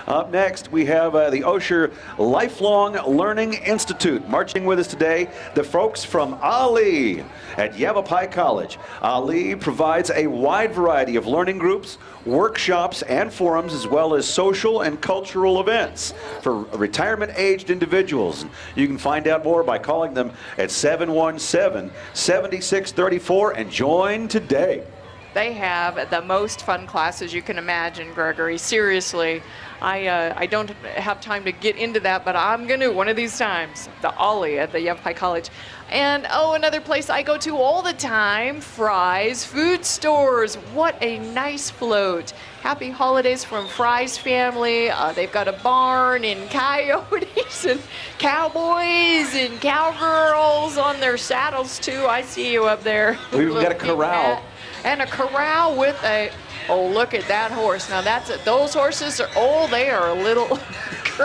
Up next, we have the Osher Lifelong Learning Institute. Marching with us today, the folks from Ali at Yavapai College. Ali provides a wide variety of learning groups, workshops, and forums, as well as social and cultural events for retirement-aged individuals. You can find out more by calling them at 717-7634 and join today. They have the most fun classes you can imagine, Gregory. Seriously. I don't have time to get into that, but I'm going to one of these times. The Ollie at the Yavapai College. And, another place I go to all the time, Fry's Food Stores. What a nice float. Happy holidays from Fry's family. They've got a barn and coyotes and cowboys and cowgirls on their saddles, too. I see you up there. We've got a corral. And a corral with a... Oh, look at that horse. Now, those horses are, they are a little...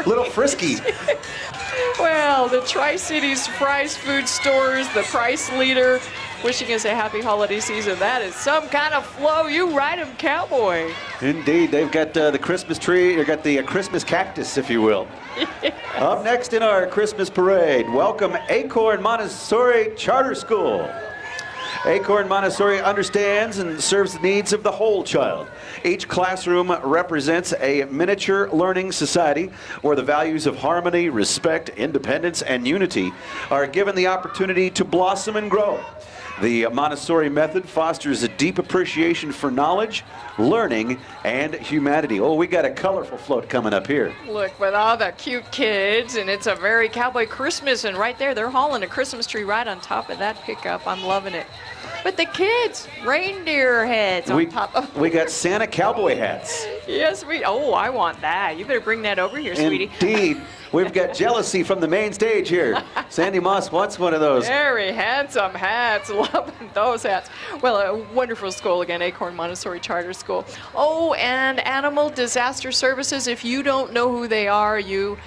little frisky. Well, the Tri-Cities Fry's Food Stores, the price leader, wishing us a happy holiday season. That is some kind of flow. You ride 'em, cowboy. Indeed. They've got the Christmas tree. They've got the Christmas cactus, if you will. Yes. Up next in our Christmas parade, welcome Acorn Montessori Charter School. Acorn Montessori understands and serves the needs of the whole child. Each classroom represents a miniature learning society where the values of harmony, respect, independence, and unity are given the opportunity to blossom and grow. The Montessori method fosters a deep appreciation for knowledge, learning, and humanity. Oh, we got a colorful float coming up here. Look, with all the cute kids, and it's a very cowboy Christmas, and right there, they're hauling a Christmas tree right on top of that pickup. I'm loving it. But the kids, reindeer heads on top of. We got Santa cowboy hats. Yes, oh, I want that. You better bring that over here, sweetie. Indeed. We've got jealousy from the main stage here. Sandy Moss wants one of those. Very handsome hats. Loving those hats. Well, a wonderful school again, Acorn Montessori Charter School. Oh, and Animal Disaster Services. If you don't know who they are, you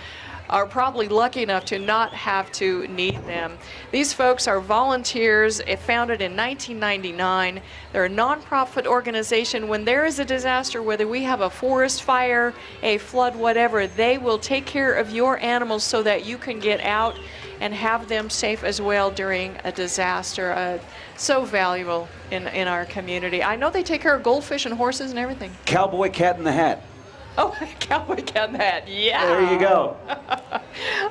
are probably lucky enough to not have to need them. These folks are volunteers, founded in 1999. They're a nonprofit organization. When there is a disaster, whether we have a forest fire, a flood, whatever, they will take care of your animals so that you can get out and have them safe as well during a disaster. So valuable in our community. I know they take care of goldfish and horses and everything. Cowboy Cat in the Hat. Oh, Cowboy Cat in the Hat, yeah. There you go.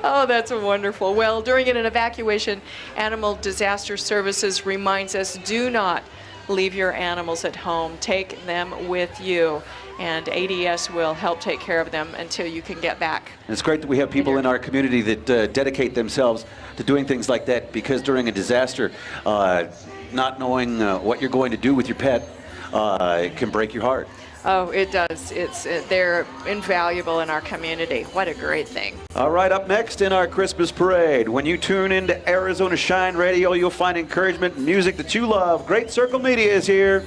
Oh, that's wonderful. Well, during an evacuation, Animal Disaster Services reminds us, do not leave your animals at home. Take them with you. And ADS will help take care of them until you can get back. And it's great that we have people in our community that dedicate themselves to doing things like that, because during a disaster, not knowing what you're going to do with your pet can break your heart. Oh, it does. They're invaluable in our community. What a great thing. All right, up next in our Christmas parade, when you tune into Arizona Shine Radio, you'll find encouragement and music that you love. Great Circle Media is here.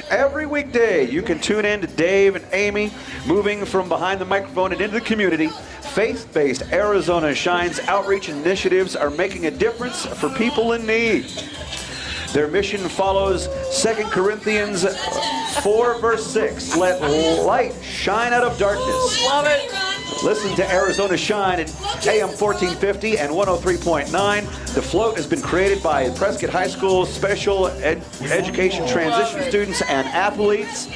Every weekday, you can tune in to Dave and Amy, moving from behind the microphone and into the community. Faith-based Arizona Shine's outreach initiatives are making a difference for people in need. Their mission follows 2 Corinthians 4, verse 6. Let light shine out of darkness. Love it. Listen to Arizona Shine at AM 1450 and 103.9. The float has been created by Prescott High School special education transition students and athletes.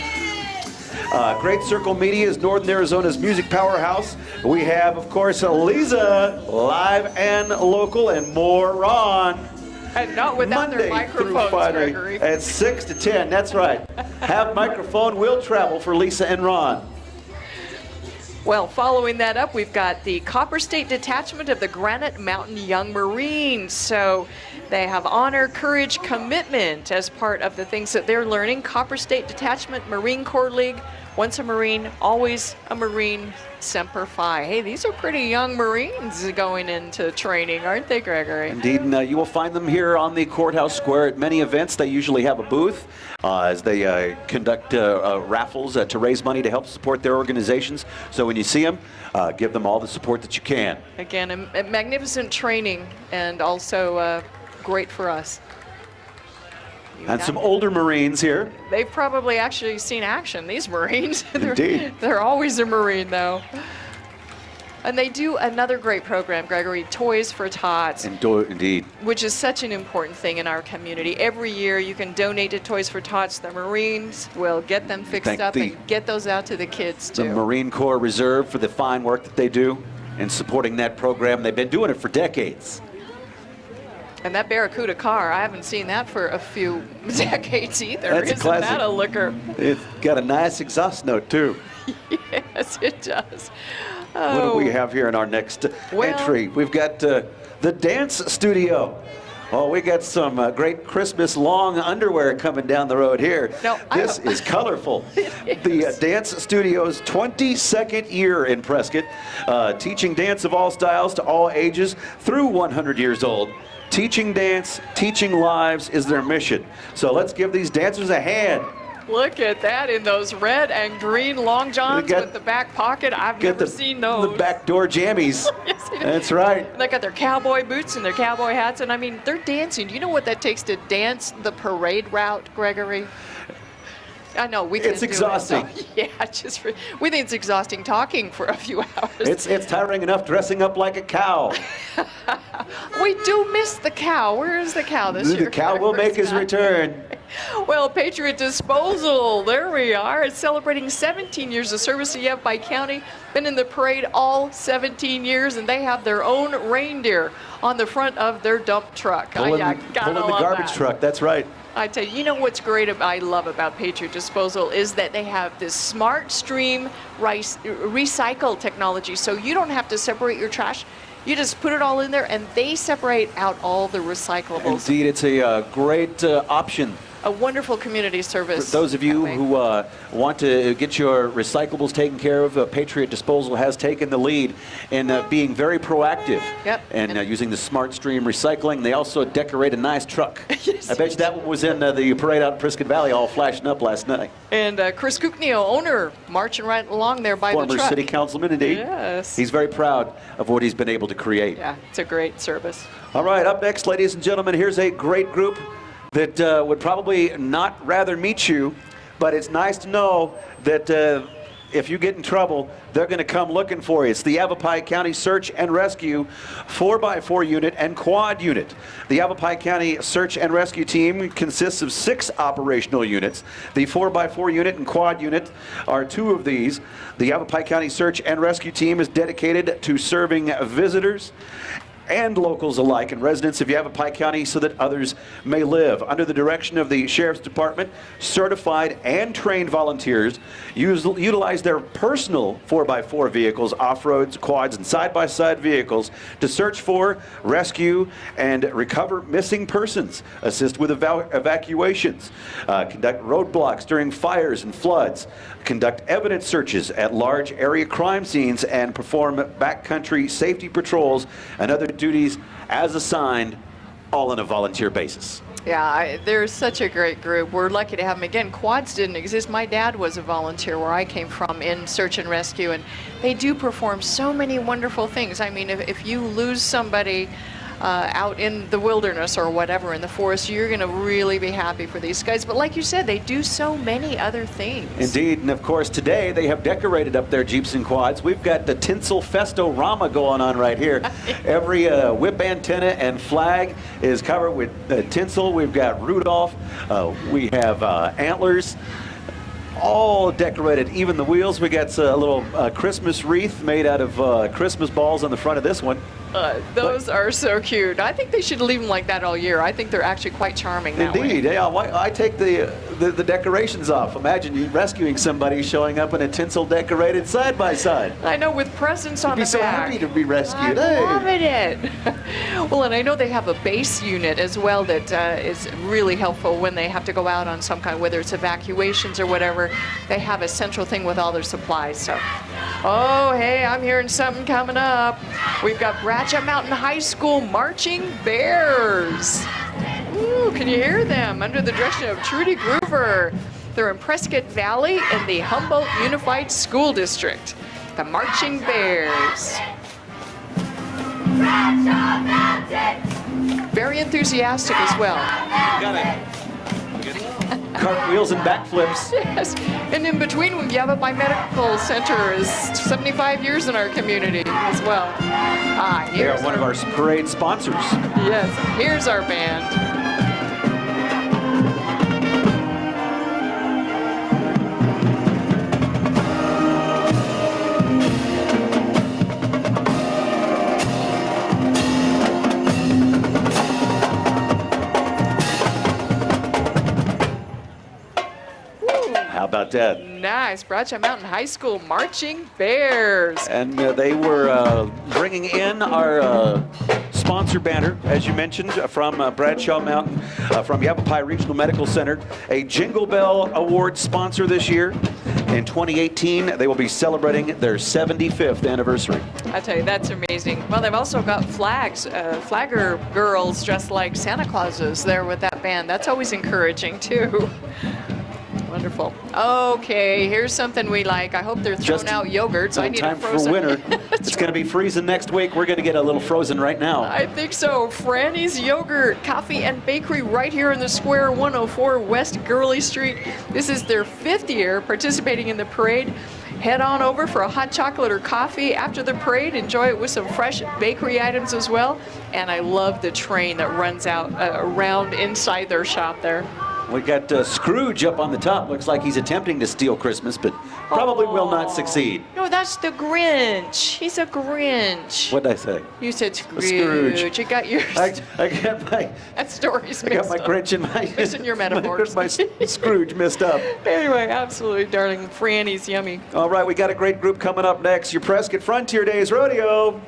Great Circle Media is Northern Arizona's music powerhouse. We have, of course, Lisa, live and local, and more Ron. And not without Monday their microphones, Friday Gregory. at 6 to 10. That's right. Have microphone will travel for Lisa and Ron. Well, following that up, we've got the Copper State Detachment of the Granite Mountain Young Marines. So they have honor, courage, commitment as part of the things that they're learning. Copper State Detachment, Marine Corps League. Once a Marine, always a Marine, Semper Fi. Hey, these are pretty young Marines going into training, aren't they, Gregory? Indeed, and you will find them here on the courthouse square at many events. They usually have a booth as they conduct raffles to raise money to help support their organizations. So when you see them, give them all the support that you can. Again, a magnificent training, and also great for us. And some older Marines here. They've probably actually seen action, these Marines. Indeed. They're always a Marine, though. And they do another great program, Gregory, Toys for Tots. Indeed. Which is such an important thing in our community. Every year you can donate to Toys for Tots. The Marines will get them fixed up and get those out to the kids, too. The Marine Corps Reserve for the fine work that they do in supporting that program. They've been doing it for decades. And that Barracuda car, I haven't seen that for a few decades either. That's Isn't a classic. that a looker? It's got a nice exhaust note, too. Yes, it does. What do we have here in our next entry? We've got the dance studio. Oh, we got some great Christmas long underwear coming down the road here. No, this is colorful. The Dance Studio's 22nd year in Prescott, teaching dance of all styles to all ages through 100 years old. Teaching dance, teaching lives is their mission. So let's give these dancers a hand. Look at that in those red and green long johns with the back pocket. I've never seen those. The backdoor jammies. Yes, that's right. They got their cowboy boots and their cowboy hats, and I mean, they're dancing. Do you know what that takes to dance the parade route, Gregory? I know we can. It's exhausting. Yeah, we think it's exhausting talking for a few hours. It's tiring enough dressing up like a cow. We do miss the cow. Where is the cow this year? The cow will make his return. Well, Patriot Disposal, there we are. It's celebrating 17 years of service to Yavapai County. Been in the parade all 17 years, and they have their own reindeer on the front of their dump truck. Pulling I gotta the love garbage that. truck. That's right. I tell you, you know what's great I love about Patriot Disposal is that they have this smart stream recycle technology. So you don't have to separate your trash. You just put it all in there and they separate out all the recyclables. Indeed, it's a great option. A wonderful community service. For those of you who want to get your recyclables taken care of, Patriot Disposal has taken the lead in being very proactive and using the Smart Stream recycling. They also decorate a nice truck. Yes. I bet you that one was in the parade out in Prescott Valley, all flashing up last night. And Chris Kuknio, owner, marching right along there by the truck. Former city councilman, indeed. Yes. He's very proud of what he's been able to create. Yeah, it's a great service. All right, up next, ladies and gentlemen, here's a great group that would probably not rather meet you, but it's nice to know that if you get in trouble, they're going to come looking for you. It's the Yavapai County Search and Rescue 4x4 unit and quad unit. The Yavapai County Search and Rescue team consists of 6 operational units. The 4x4 unit and quad unit are 2 of these. The Yavapai County Search and Rescue team is dedicated to serving visitors and locals alike and residents of Yavapai County so that others may live. Under the direction of the Sheriff's Department, certified and trained volunteers utilize their personal 4x4 vehicles, off-roads, quads, and side-by-side vehicles to search for, rescue, and recover missing persons, assist with evacuations, conduct roadblocks during fires and floods, conduct evidence searches at large area crime scenes, and perform backcountry safety patrols and other duties as assigned, all on a volunteer basis. Yeah, they're such a great group. We're lucky to have them. Again, quads didn't exist. My dad was a volunteer where I came from in search and rescue, and they do perform so many wonderful things. I mean, if you lose somebody out in the wilderness or whatever in the forest, you're going to really be happy for these guys. But like you said, they do so many other things. Indeed, and of course today they have decorated up their Jeeps and quads. We've got the tinsel festo-rama going on right here. Every whip antenna and flag is covered with tinsel. We've got Rudolph, we have antlers, all decorated, even the wheels. We got a little Christmas wreath made out of Christmas balls on the front of this one. Those are so cute. I think they should leave them like that all year. I think they're actually quite charming that way. Indeed, yeah. I take the decorations off. Imagine you rescuing somebody showing up in a tinsel decorated side by side. I know, with presents on the You'd be so back. happy to be rescued. I'm loving it. Well, and I know they have a base unit as well that is really helpful when they have to go out on some kind, whether it's evacuations or whatever. They have a central thing with all their supplies. So, oh, hey, I'm hearing something coming up. We've got Bratcha Mountain High School Marching Bears. Ooh, can you hear them? Under the direction of Trudy Groover. They're in Prescott Valley in the Humboldt Unified School District. The Marching Bears. Very enthusiastic as well. Got it. Cartwheels and backflips. Yes, and in between, Yavapai Medical Center is 75 years in our community as well. They are one of our parade sponsors. Yes, here's our band. How about that? Nice. Bratcha Mountain High School Marching Bears. And they were bringing in our sponsor banner, as you mentioned, from Bradshaw Mountain, from Yavapai Regional Medical Center, a Jingle Bell Award sponsor this year. In 2018, they will be celebrating their 75th anniversary. I tell you, that's amazing. Well, they've also got flags, flagger girls dressed like Santa Clauses there with that band. That's always encouraging, too. Wonderful. Okay, here's something we like. I hope they're throwing out yogurts. I need time a frozen. for winter. It's going to be freezing next week. We're going to get a little frozen right now. I think so. Franny's Yogurt, Coffee and Bakery right here in the square, 104 West Gurley Street. This is their 5th year participating in the parade. Head on over for a hot chocolate or coffee after the parade. Enjoy it with some fresh bakery items as well. And I love the train that runs out around inside their shop there. We got Scrooge up on the top. Looks like he's attempting to steal Christmas, but probably will not succeed. No, that's the Grinch. He's a Grinch. What did I say? You said Scrooge. Scrooge. You got yours. I got my. That story's I mixed got my up. Grinch and my. Mixing your metaphors. my Scrooge messed up. Anyway, absolutely, darling. Franny's yummy. All right, we got a great group coming up next. Your Prescott Frontier Days Rodeo.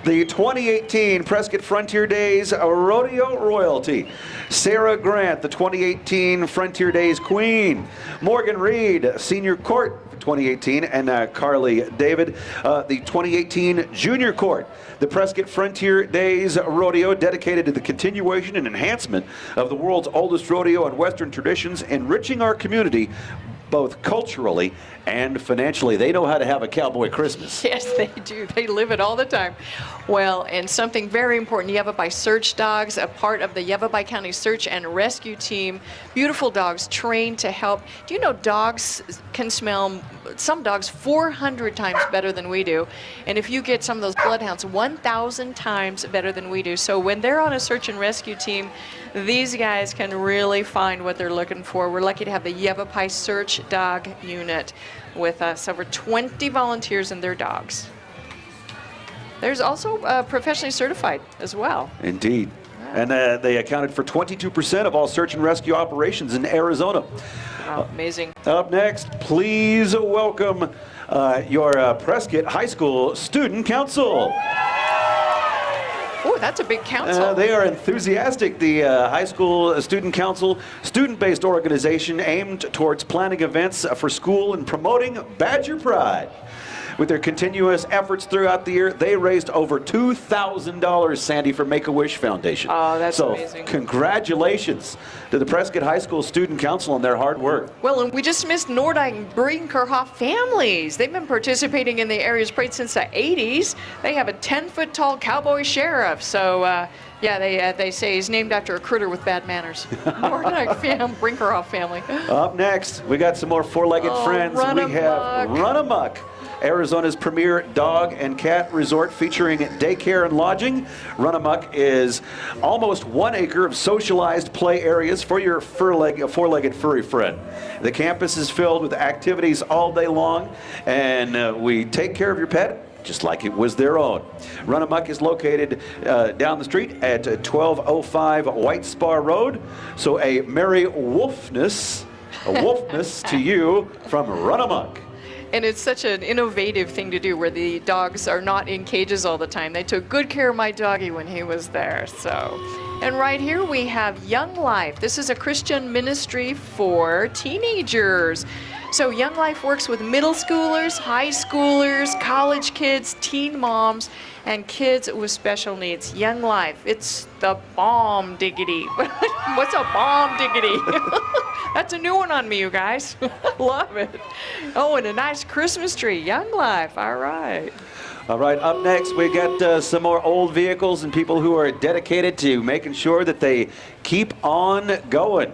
The 2018 Prescott Frontier Days Rodeo Royalty. Sarah Grant, the 2018 Frontier Days Queen. Morgan Reed, Senior Court for 2018. And Carly David, the 2018 Junior Court. The Prescott Frontier Days Rodeo, dedicated to the continuation and enhancement of the world's oldest rodeo and Western traditions, enriching our community both culturally and financially. They know how to have a cowboy Christmas. Yes, they do. They live it all the time. Well, and something very important, Yavapai Search Dogs, a part of the Yavapai County Search and Rescue Team. Beautiful dogs trained to help. Do you know dogs can smell, some dogs 400 times better than we do. And if you get some of those bloodhounds, 1,000 times better than we do. So when they're on a search and rescue team, these guys can really find what they're looking for. We're lucky to have the Yavapai Search Dog Unit with us, over 20 volunteers and their dogs. There's also professionally certified as well. Indeed. And they accounted for 22% of all search and rescue operations in Arizona. Wow, amazing. Up next, please welcome your Prescott High School Student Council. Oh, that's a big council. They are enthusiastic. The High School Student Council, student-based organization aimed towards planning events for school and promoting Badger Pride. With their continuous efforts throughout the year, they raised over $2,000, Sandy, for Make-A-Wish Foundation. Oh, that's amazing. So congratulations to the Prescott High School Student Council on their hard work. Well, and we just missed Nordijk and Brinkerhoff families. They've been participating in the area's parade since the 80s. They have a 10-foot tall cowboy sheriff. So, yeah, they say he's named after a critter with bad manners. Nordijk fam, Brinkerhoff family. Up next, we got some more four-legged friends. Run We have Run Amok, Arizona's premier dog and cat resort featuring daycare and lodging. Run Amok is almost 1 acre of socialized play areas for your four-legged furry friend. The campus is filled with activities all day long, and we take care of your pet just like it was their own. Run Amok is located down the street at 1205 White Spar Road. So a merry wolfness to you from Run Amok. And it's such an innovative thing to do where the dogs are not in cages all the time. They took good care of my doggy when he was there. So, and right here we have Young Life. This is a Christian ministry for teenagers. So Young Life works with middle schoolers, high schoolers, college kids, teen moms, and kids with special needs. Young Life, it's the bomb diggity. What's a bomb diggity? That's a new one on me, you guys. Love it. Oh, and a nice Christmas tree. Young Life, all right. All right, up next we got some more old vehicles and people who are dedicated to making sure that they keep on going.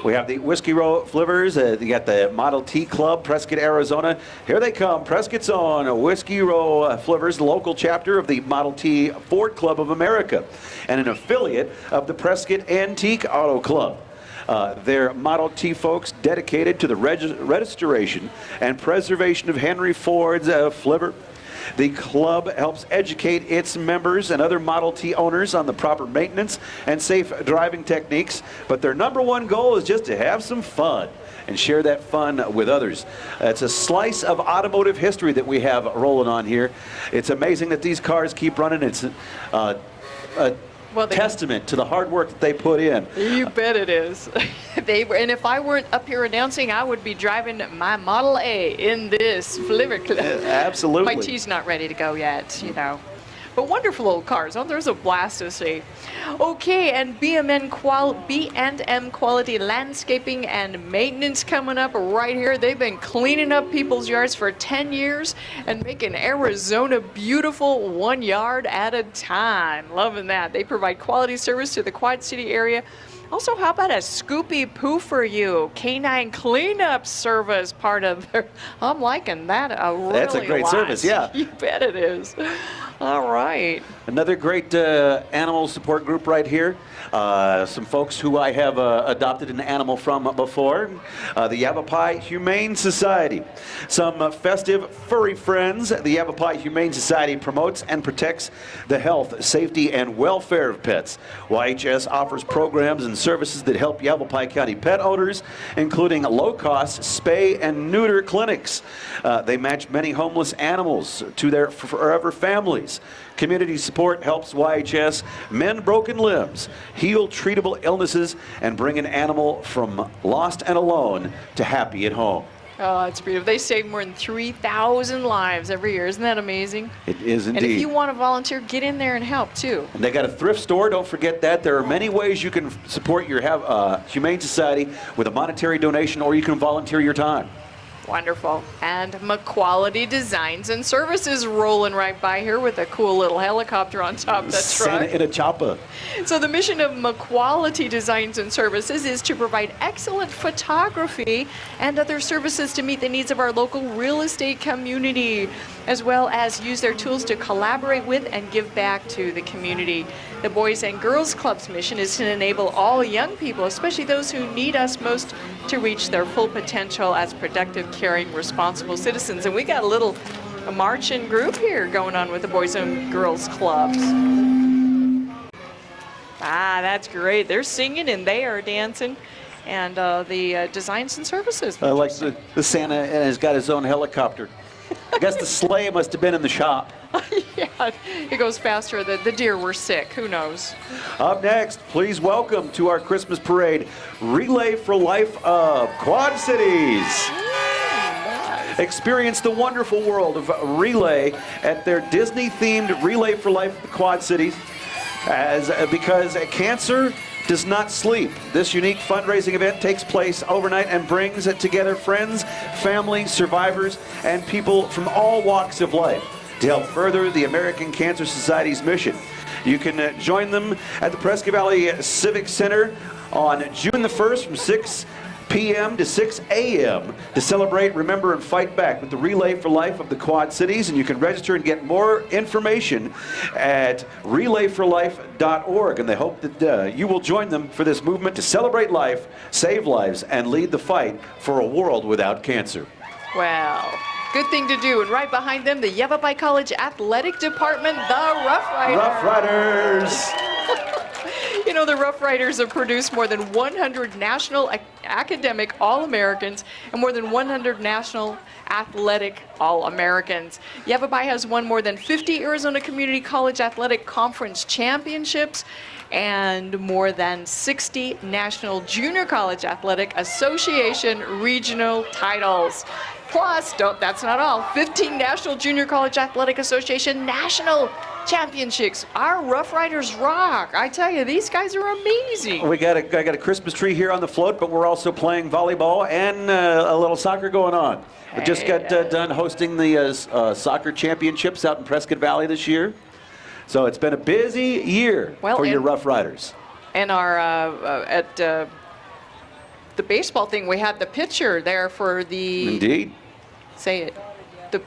We have the Whiskey Row Flivers. You got the Model T Club, Prescott, Arizona. Here they come. Prescott's on Whiskey Row Flivers, the local chapter of the Model T Ford Club of America, and an affiliate of the Prescott Antique Auto Club. They're Model T folks dedicated to the restoration and preservation of Henry Ford's Fliver. The club helps educate its members and other Model T owners on the proper maintenance and safe driving techniques, but their #1 goal is just to have some fun and share that fun with others. It's a slice of automotive history that we have rolling on here. It's amazing that these cars keep running. It's a testament to the hard work that they put in. You bet it is. And if I weren't up here announcing, I would be driving my Model A in this Fliver Club. Absolutely. My T's not ready to go yet, you know. But wonderful old cars. Oh, there's a blast to see. Okay, and B&M Quality Landscaping and Maintenance coming up right here. They've been cleaning up people's yards for 10 years and making Arizona beautiful 1 yard at a time. Loving that. They provide quality service to the Quad City area. Also, how about a Scoopy Poo for you? Canine cleanup service part of their, I'm liking that really That's a great lot. service, yeah. You bet it is. All right. Another great animal support group right here. Some folks who I have adopted an animal from before, the Yavapai Humane Society. Some festive furry friends. The Yavapai Humane Society promotes and protects the health, safety, and welfare of pets. YHS offers programs and services that help Yavapai County pet owners, including low-cost spay and neuter clinics. They match many homeless animals to their forever families. Community support helps YHS mend broken limbs, heal treatable illnesses, and bring an animal from lost and alone to happy at home. Oh, it's beautiful. They save more than 3,000 lives every year. Isn't that amazing? It is indeed. And if you want to volunteer, get in there and help too. And they got a thrift store. Don't forget that. There are many ways you can support your Humane Society with a monetary donation, or you can volunteer your time. Wonderful. And McQuality Designs and Services rolling right by here with a cool little helicopter on top of that truck. Santa in a chopper. So the mission of McQuality Designs and Services is to provide excellent photography and other services to meet the needs of our local real estate community, as well as use their tools to collaborate with and give back to the community. The Boys and Girls Club's mission is to enable all young people, especially those who need us most, to reach their full potential as productive, caring, responsible citizens. And we got a marching group here going on with the Boys and Girls Clubs. Ah, that's great. They're singing and they are dancing. And the Designs and Services. I like the Santa, and has got his own helicopter. I guess the sleigh must have been in the shop. Yeah, it goes faster. The deer were sick. Who knows? Up next, please welcome to our Christmas parade, Relay for Life of Quad Cities. Experience the wonderful world of Relay at their Disney-themed Relay for Life of the Quad Cities, because cancer does not sleep. This unique fundraising event takes place overnight and brings together friends, family, survivors, and people from all walks of life to help further the American Cancer Society's mission. You can join them at the Prescott Valley Civic Center on June the 1st from 6 p.m. to 6 a.m. to celebrate, remember, and fight back with the Relay for Life of the Quad Cities. And you can register and get more information at relayforlife.org. And they hope that you will join them for this movement to celebrate life, save lives, and lead the fight for a world without cancer. Well, good thing to do. And right behind them, the Yavapai College Athletic Department, the Rough Riders. Rough Riders! You know, the Rough Riders have produced more than 100 national academic All-Americans and more than 100 national athletic All-Americans. Yavapai has won more than 50 Arizona Community College Athletic Conference championships and more than 60 National Junior College Athletic Association regional titles. Plus, that's not all, 15 National Junior College Athletic Association national championships. Our Rough Riders rock. I tell you, these guys are amazing. I got a Christmas tree here on the float, but we're also playing volleyball and a little soccer going on. We just got done hosting the soccer championships out in Prescott Valley this year. So it's been a busy year for your Rough Riders. And our at the baseball thing, we had the pitcher there for the. Indeed. Say it. The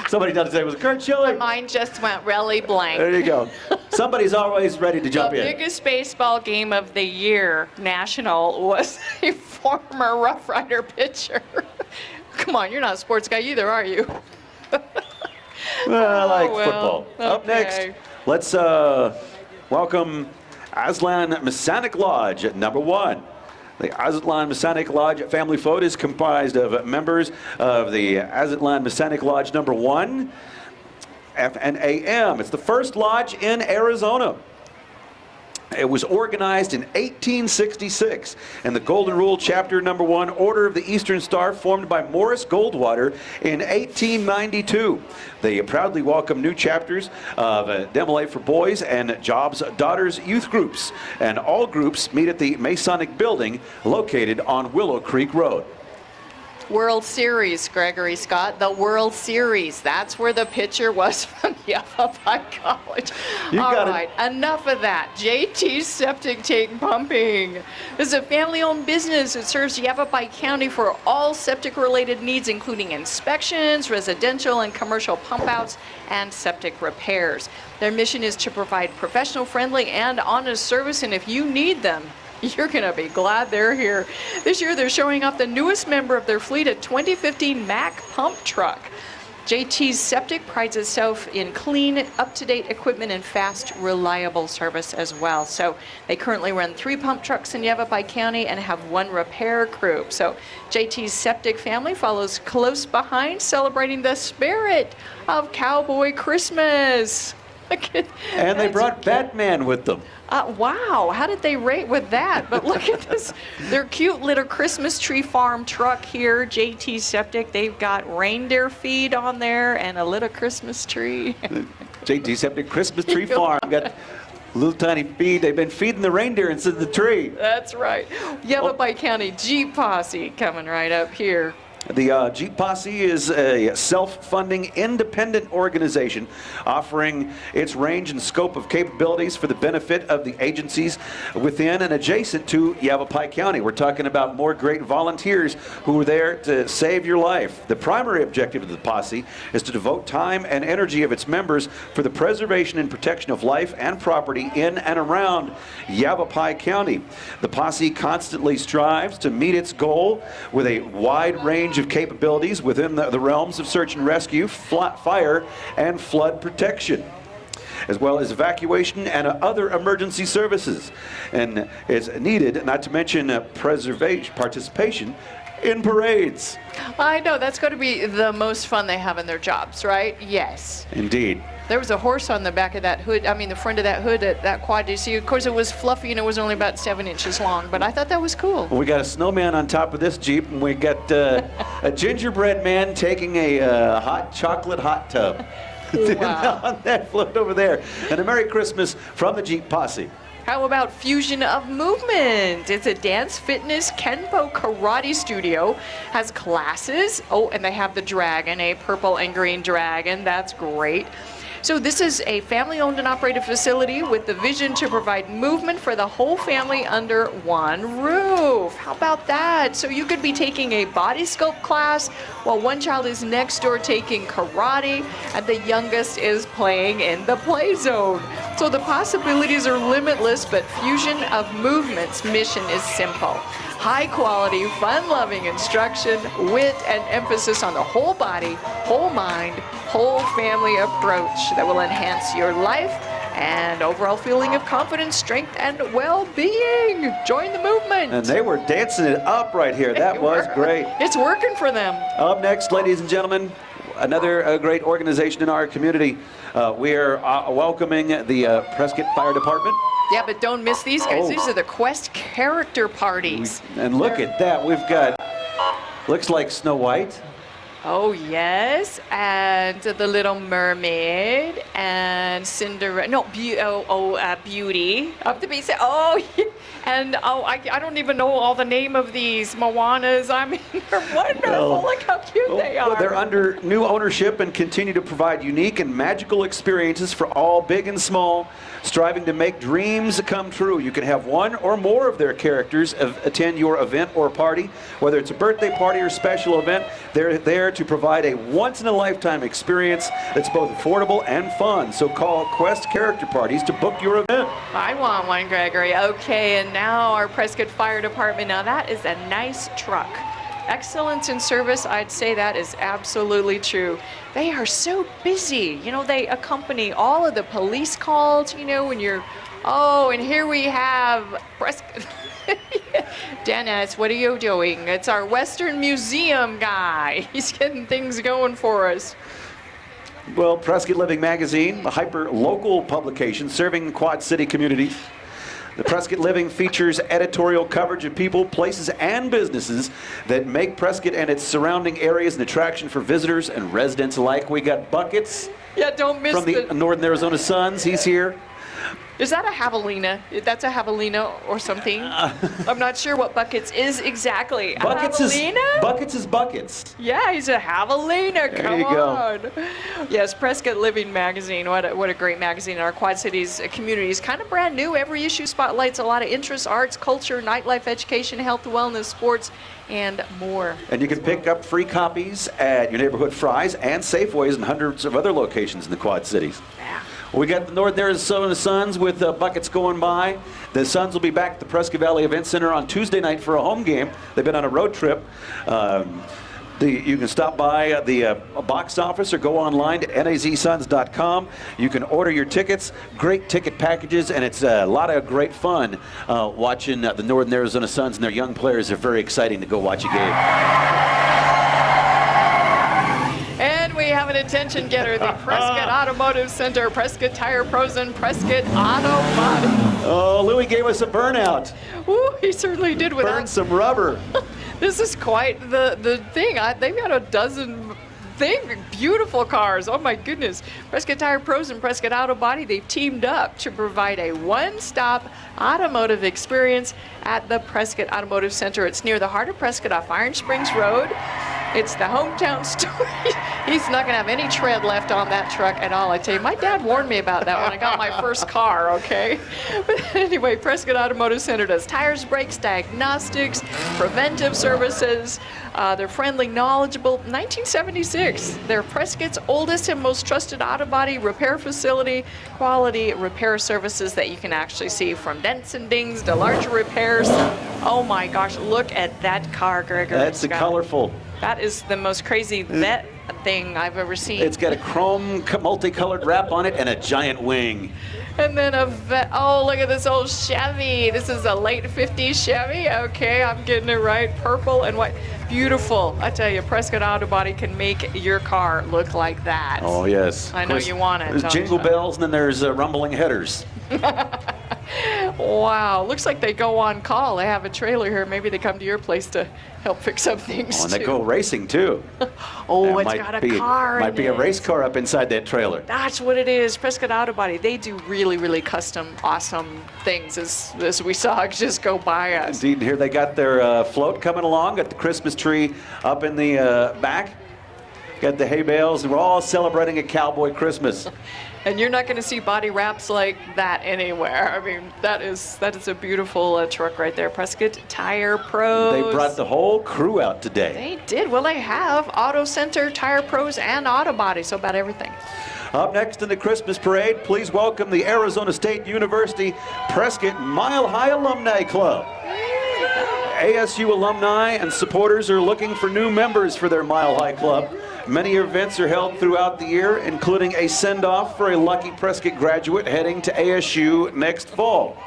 Somebody doesn't say it was Kurt Schilling. Mine just went really blank. There you go. Somebody's always ready to jump the in. The biggest baseball game of the year, national, was a former Rough Rider pitcher. Come on, you're not a sports guy either, are you? Well, I like football. Okay. Up next, let's welcome Aslan Masonic Lodge at number 1. The Azatlan Masonic Lodge family float is comprised of members of the Azatlan Masonic Lodge number 1, F and AM. It's the first lodge in Arizona. It was organized in 1866, and the Golden Rule Chapter number 1, Order of the Eastern Star, formed by Morris Goldwater in 1892. They proudly welcome new chapters of Demolay for Boys and Jobs Daughters youth groups, and all groups meet at the Masonic Building located on Willow Creek Road. World Series, Gregory Scott, the World Series. That's where the pitcher was from Yavapai College. All right, enough of that. JT's Septic Tank Pumping is a family-owned business. It serves Yavapai County for all septic-related needs, including inspections, residential and commercial pump-outs, and septic repairs. Their mission is to provide professional, friendly, and honest service, and if you need them, you're going to be glad they're here. This year, they're showing off the newest member of their fleet, a 2015 Mack pump truck. JT's Septic prides itself in clean, up-to-date equipment and fast, reliable service as well. So they currently run 3 pump trucks in Yavapai County and have 1 repair crew. So JT's Septic family follows close behind, celebrating the spirit of Cowboy Christmas. And they brought Batman with them. Wow, how did they rate with that? But look at this, their cute little Christmas tree farm truck here, JT Septic. They've got reindeer feed on there and a little Christmas tree. JT Septic Christmas Tree Farm. Got little tiny feed. They've been feeding the reindeer instead of the tree. That's right. Yavapai County Jeep Posse coming right up here. The Jeep Posse is a self-funding, independent organization offering its range and scope of capabilities for the benefit of the agencies within and adjacent to Yavapai County. We're talking about more great volunteers who are there to save your life. The primary objective of the Posse is to devote time and energy of its members for the preservation and protection of life and property in and around Yavapai County. The Posse constantly strives to meet its goal with a wide range of capabilities within the realms of search and rescue, fire, and flood protection, as well as evacuation and other emergency services. And it's needed, not to mention participation in parades. I know, that's going to be the most fun they have in their jobs, right? Yes. Indeed. There was a horse on the back of that hood, the front of that hood at that quad. You see, of course, it was fluffy and it was only about 7 inches long, but I thought that was cool. We got a snowman on top of this Jeep, and we got a gingerbread man taking a hot chocolate hot tub. Wow. On that float over there. And a Merry Christmas from the Jeep Posse. How about Fusion of Movement? It's a dance, fitness, Kenpo karate studio. Has classes. Oh, and they have the dragon, a purple and green dragon. That's great. So this is a family-owned and operated facility with the vision to provide movement for the whole family under one roof. How about that? So you could be taking a body sculpt class while one child is next door taking karate and the youngest is playing in the play zone. So the possibilities are limitless, but Fusion of Movement's mission is simple. High quality, fun-loving instruction, wit, and emphasis on the whole body, whole mind, whole family approach that will enhance your life and overall feeling of confidence, strength, and well-being. Join the movement. And they were dancing it up right here. That was great. It's working for them. Up next, ladies and gentlemen, another great organization in our community. We are welcoming the Prescott Fire Department. Yeah, but don't miss these guys. Oh. These are the Quest character parties. And look at that. We've got, looks like Snow White. Oh, yes. And the Little Mermaid and Cinderella. No, Beauty. Up to be said. Oh, yeah. And I don't even know all the name of these Moanas. I mean, they're wonderful. Well, look how cute they are. Well, they're under new ownership and continue to provide unique and magical experiences for all, big and small, striving to make dreams come true. You can have one or more of their characters attend your event or party, whether it's a birthday party or special event. They're there to provide a once-in-a-lifetime experience that's both affordable and fun. So call Quest Character Parties to book your event. I want one, Gregory. Okay, and now our Prescott Fire Department. Now that is a nice truck. Excellence in service, I'd say that is absolutely true. They are so busy. You know, they accompany all of the police calls, you know, when you're, oh, and here we have Prescott. Dennis, what are you doing? It's our Western Museum guy. He's getting things going for us. Well, Prescott Living Magazine, a hyper-local publication serving Quad City communities. The Prescott Living features editorial coverage of people, places, and businesses that make Prescott and its surrounding areas an attraction for visitors and residents alike. We got Buckets. Yeah, don't miss from the Northern Arizona Suns. He's here. Is that a javelina? That's a javelina or something? I'm not sure what Buckets is exactly. Buckets is buckets. Yeah, he's a javelina. Come you on. Go. Yes, Prescott Living Magazine. What a great magazine in our Quad Cities communities. Kind of brand new. Every issue spotlights a lot of interests, arts, culture, nightlife, education, health, wellness, sports, and more. And you can pick up free copies at your neighborhood Fry's and Safeways and hundreds of other locations in the Quad Cities. Yeah. We got the Northern Arizona Suns with buckets going by. The Suns will be back at the Prescott Valley Event Center on Tuesday night for a home game. They've been on a road trip. You can stop by the box office or go online to nazsuns.com. You can order your tickets, great ticket packages, and it's a lot of great fun watching the Northern Arizona Suns and their young players. Are very exciting to go watch a game. And we have an attention getter, the Prescott Automotive Center, Prescott Tire Pros and Prescott Auto Body. Oh, Louis gave us a burnout. Ooh, he certainly did with Burned some rubber. This is quite the thing. They've got a dozen beautiful cars. Oh my goodness. Prescott Tire Pros and Prescott Auto Body, they've teamed up to provide a one-stop automotive experience at the Prescott Automotive Center. It's near the heart of Prescott off Iron Springs Road. It's the hometown store. He's not going to have any tread left on that truck at all. I tell you, my dad warned me about that when I got my first car, okay? But anyway, Prescott Automotive Center does tires, brakes, diagnostics, preventive services. They're friendly, knowledgeable. 1976, they're Prescott's oldest and most trusted auto body repair facility. Quality repair services that you can actually see, from dents and dings to larger repairs. Oh my gosh, look at that car, Gregory. That's colorful. That is the most crazy vet thing I've ever seen. It's got a chrome multicolored wrap on it and a giant wing. And then oh, look at this old Chevy. This is a late 50s Chevy. Okay, I'm getting it right. Purple and white. Beautiful. I tell you, Prescott Auto Body can make your car look like that. Oh, yes. I know you want it. There's jingle bells and then there's rumbling headers. Wow, looks like they go on call. They have a trailer here. Maybe they come to your place to help fix up things. Oh, and they go racing too. Oh, it's got a car. Might be a race car up inside that trailer. That's what it is. Prescott Auto Body. They do really, really custom, awesome things, as we saw just go by us. Indeed, and here they got their float coming along. Got the Christmas tree up in the back. Got the hay bales, and we're all celebrating a Cowboy Christmas. And you're not going to see body wraps like that anywhere. I mean, that is a beautiful truck right there. Prescott Tire Pros. They brought the whole crew out today. They did. Well, they have Auto Center, Tire Pros, and Auto Body, so about everything. Up next in the Christmas parade, please welcome the Arizona State University Prescott Mile High Alumni Club. ASU alumni and supporters are looking for new members for their Mile High Club. Many events are held throughout the year, including a send-off for a lucky Prescott graduate heading to ASU next fall.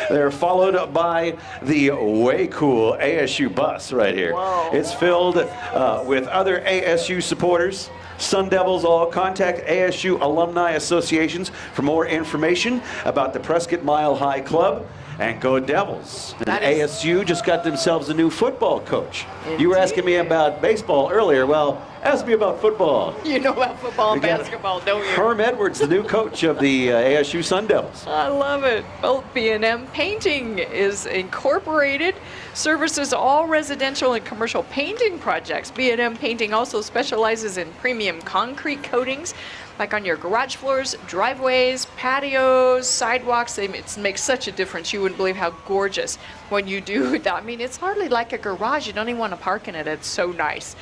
They're followed by the way cool ASU bus right here. Whoa. It's filled with other ASU supporters. Sun Devils all contact ASU Alumni Associations for more information about the Prescott Mile High Club. And go Devils. And ASU just got themselves a new football coach. Indeed. You were asking me about baseball earlier. Well, ask me about football. You know about football and basketball, don't you? Herm Edwards, the new coach of the ASU Sun Devils. I love it. Well, B&M Painting is incorporated, services all residential and commercial painting projects. B&M Painting also specializes in premium concrete coatings, like on your garage floors, driveways, patios, sidewalks. It makes such a difference. You wouldn't believe how gorgeous when you do that. I mean, it's hardly like a garage. You don't even want to park in it. It's so nice.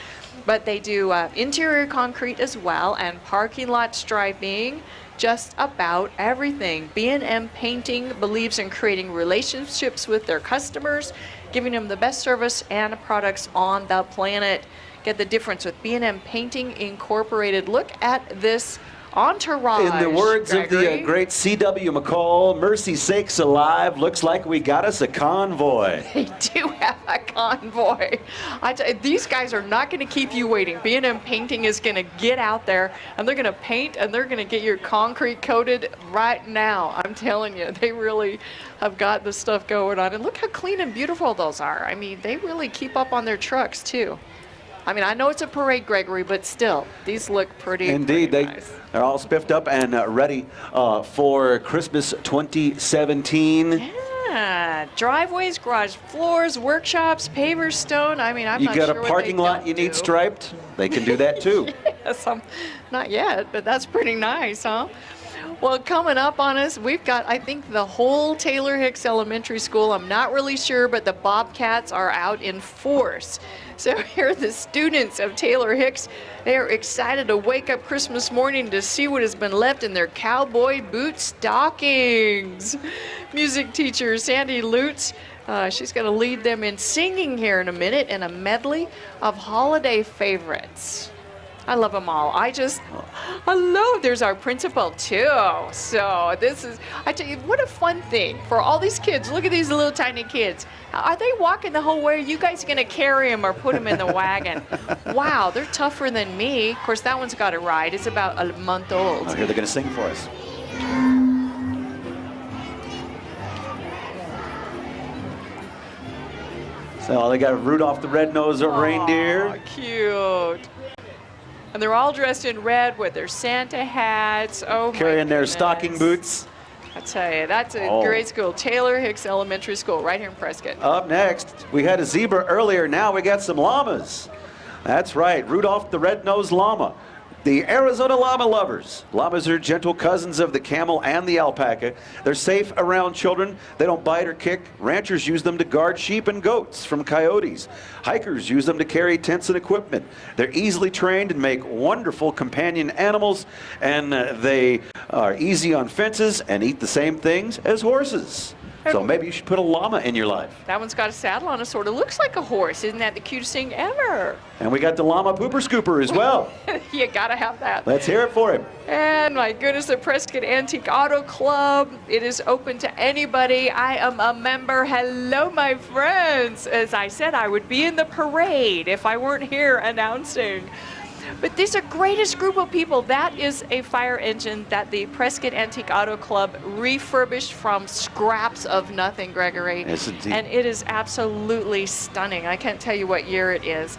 But they do interior concrete as well, and parking lot striping, just about everything. B&M Painting believes in creating relationships with their customers, giving them the best service and products on the planet. Get the difference with B&M Painting Incorporated. Look at this entourage. In the words Gregory. of the great C.W. McCall, mercy sakes alive, looks like we got us a convoy. They do have a convoy. These guys are not going to keep you waiting. B&M Painting is going to get out there, and they're going to paint, and they're going to get your concrete coated right now. I'm telling you, they really have got the stuff going on. And look how clean and beautiful those are. I mean, they really keep up on their trucks, too. I mean, I know it's a parade, Gregory, but still, these look pretty Indeed, pretty nice. They're all spiffed up and ready for Christmas 2017. Yeah, driveways, garage floors, workshops, pavers, stone. I mean, I'm You not got sure a what parking they lot don't you need do. striped? They can do that too. Yes, not yet, but that's pretty nice, huh? Well, coming up on us, we've got, I think, the whole Taylor Hicks Elementary School. I'm not really sure, but the Bobcats are out in force. So here are the students of Taylor Hicks. They are excited to wake up Christmas morning to see what has been left in their cowboy boot stockings. Music teacher Sandy Lutz, she's going to lead them in singing here in a minute in a medley of holiday favorites. I love them all. I love, there's our principal too. So this is, I tell you, what a fun thing for all these kids. Look at these little tiny kids. Are they walking the whole way? Are you guys going to carry them or put them in the wagon? Wow, they're tougher than me. Of course, that one's got a ride. It's about a month old. Oh, here they're going to sing for us. So they got Rudolph the Red-Nosed Reindeer. Cute. And they're all dressed in red with their Santa hats. Oh, carrying their stocking boots. I tell you, that's a great school. Taylor Hicks Elementary School right here in Prescott. Up next, we had a zebra earlier. Now we got some llamas. That's right, Rudolph the Red-Nosed Llama. The Arizona llama lovers. Llamas are gentle cousins of the camel and the alpaca. They're safe around children. They don't bite or kick. Ranchers use them to guard sheep and goats from coyotes. Hikers use them to carry tents and equipment. They're easily trained and make wonderful companion animals, and they are easy on fences and eat the same things as horses. So maybe you should put a llama in your life. That one's got a saddle on it, sort of looks like a horse. Isn't that the cutest thing ever? And we got the llama pooper scooper as well. You gotta have that. Let's hear it for him. And my goodness, the Prescott Antique Auto Club. It is open to anybody. I am a member. Hello, my friends. As I said, I would be in the parade if I weren't here announcing. But these are greatest group of people. That is a fire engine that the Prescott Antique Auto Club refurbished from scraps of nothing, Gregory. Yes, indeed. And it is absolutely stunning. I can't tell you what year it is,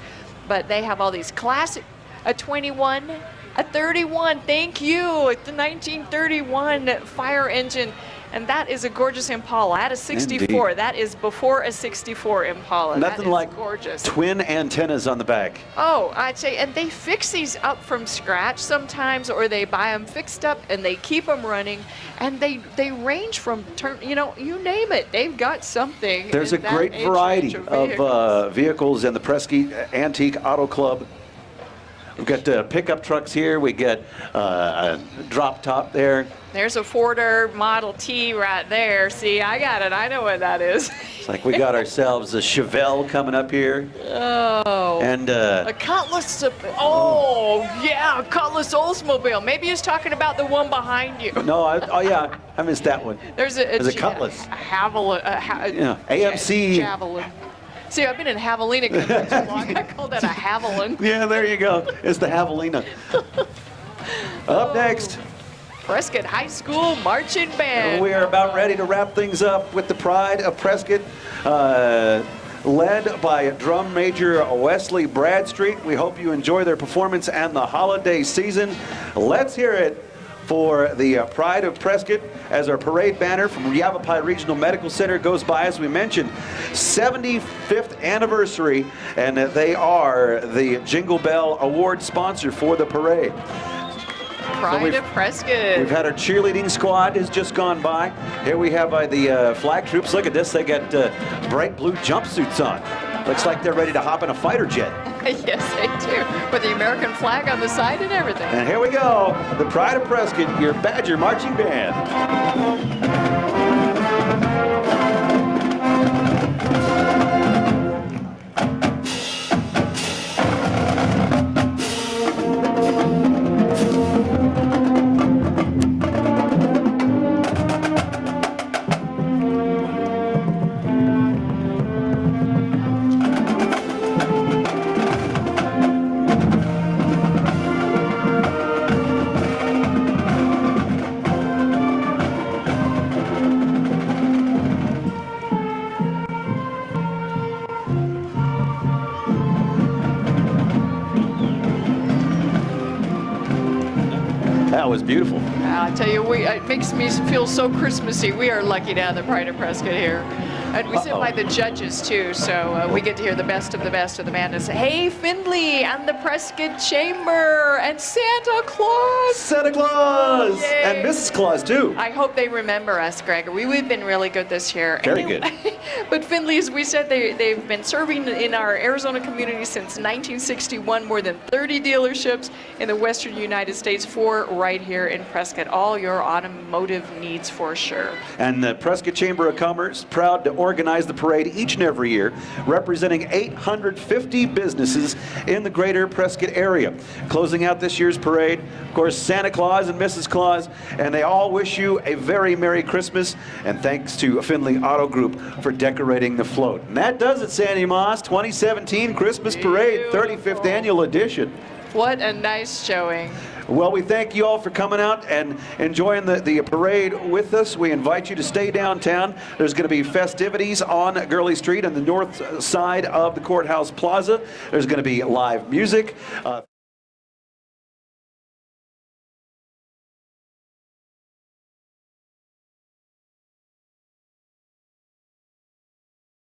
but they have all these classic, a 21, a 31, thank you, it's the 1931 fire engine. And that is a gorgeous Impala. That is 64. Indeed. That is before a 64 Impala. Nothing like gorgeous. Twin antennas on the back. Oh, I'd say, and they fix these up from scratch sometimes, or they buy them fixed up and they keep them running, and they range from you name it. They've got something. There's a great variety of vehicles in the Prescott Antique Auto Club. We've got pickup trucks here. We get a drop top there. There's a Forder Model T right there. See, I got it. I know what that is. It's like we got ourselves a Chevelle coming up here. Oh. And a Cutlass. Oh, yeah, a Cutlass Oldsmobile. Maybe he's talking about the one behind you. No, I missed that one. There's a Cutlass. A Havilland. AMC. Javelin. See, I've been in Javelina for too long. I call that a Havilland. Yeah, there you go. It's the Javelina. Up next. Prescott High School Marching Band. We are about ready to wrap things up with the pride of Prescott, led by drum major Wesley Bradstreet. We hope you enjoy their performance and the holiday season. Let's hear it for the pride of Prescott as our parade banner from Yavapai Regional Medical Center goes by. As we mentioned, 75th anniversary, and they are the Jingle Bell Award sponsor for the parade. Pride of Prescott. We've had our cheerleading squad has just gone by. Here we have the flag troops. Look at this. They got bright blue jumpsuits on. Looks like they're ready to hop in a fighter jet. Yes, they do. With the American flag on the side and everything. And here we go. The Pride of Prescott, your Badger Marching Band. That was beautiful. I tell you, it makes me feel so Christmassy. We are lucky to have the Pride of Prescott here. And we sit by the judges too, so we get to hear the best of the best of the madness. Hey, Findlay and the Prescott Chamber and Santa Claus. Santa Claus! Yay. And Mrs. Claus, too. I hope they remember us, Gregory. We've been really good this year. Very good. But Findlay, as we said, they've been serving in our Arizona community since 1961, more than 30 dealerships in the western United States, 4 right here in Prescott. All your automotive needs for sure. And the Prescott Chamber of Commerce, proud to organize the parade each and every year, representing 850 businesses in the greater Prescott area. Closing out this year's parade, of course, Santa Claus and Mrs. Claus, and they all wish you a very Merry Christmas, and thanks to Findlay Auto Group for decorating the float. And that does it, Sandy Moss, 2017 Christmas Parade, 35th Annual Edition. What a nice showing. Well, we thank you all for coming out and enjoying the parade with us. We invite you to stay downtown. There's going to be festivities on Gurley Street on the north side of the Courthouse Plaza. There's going to be live music.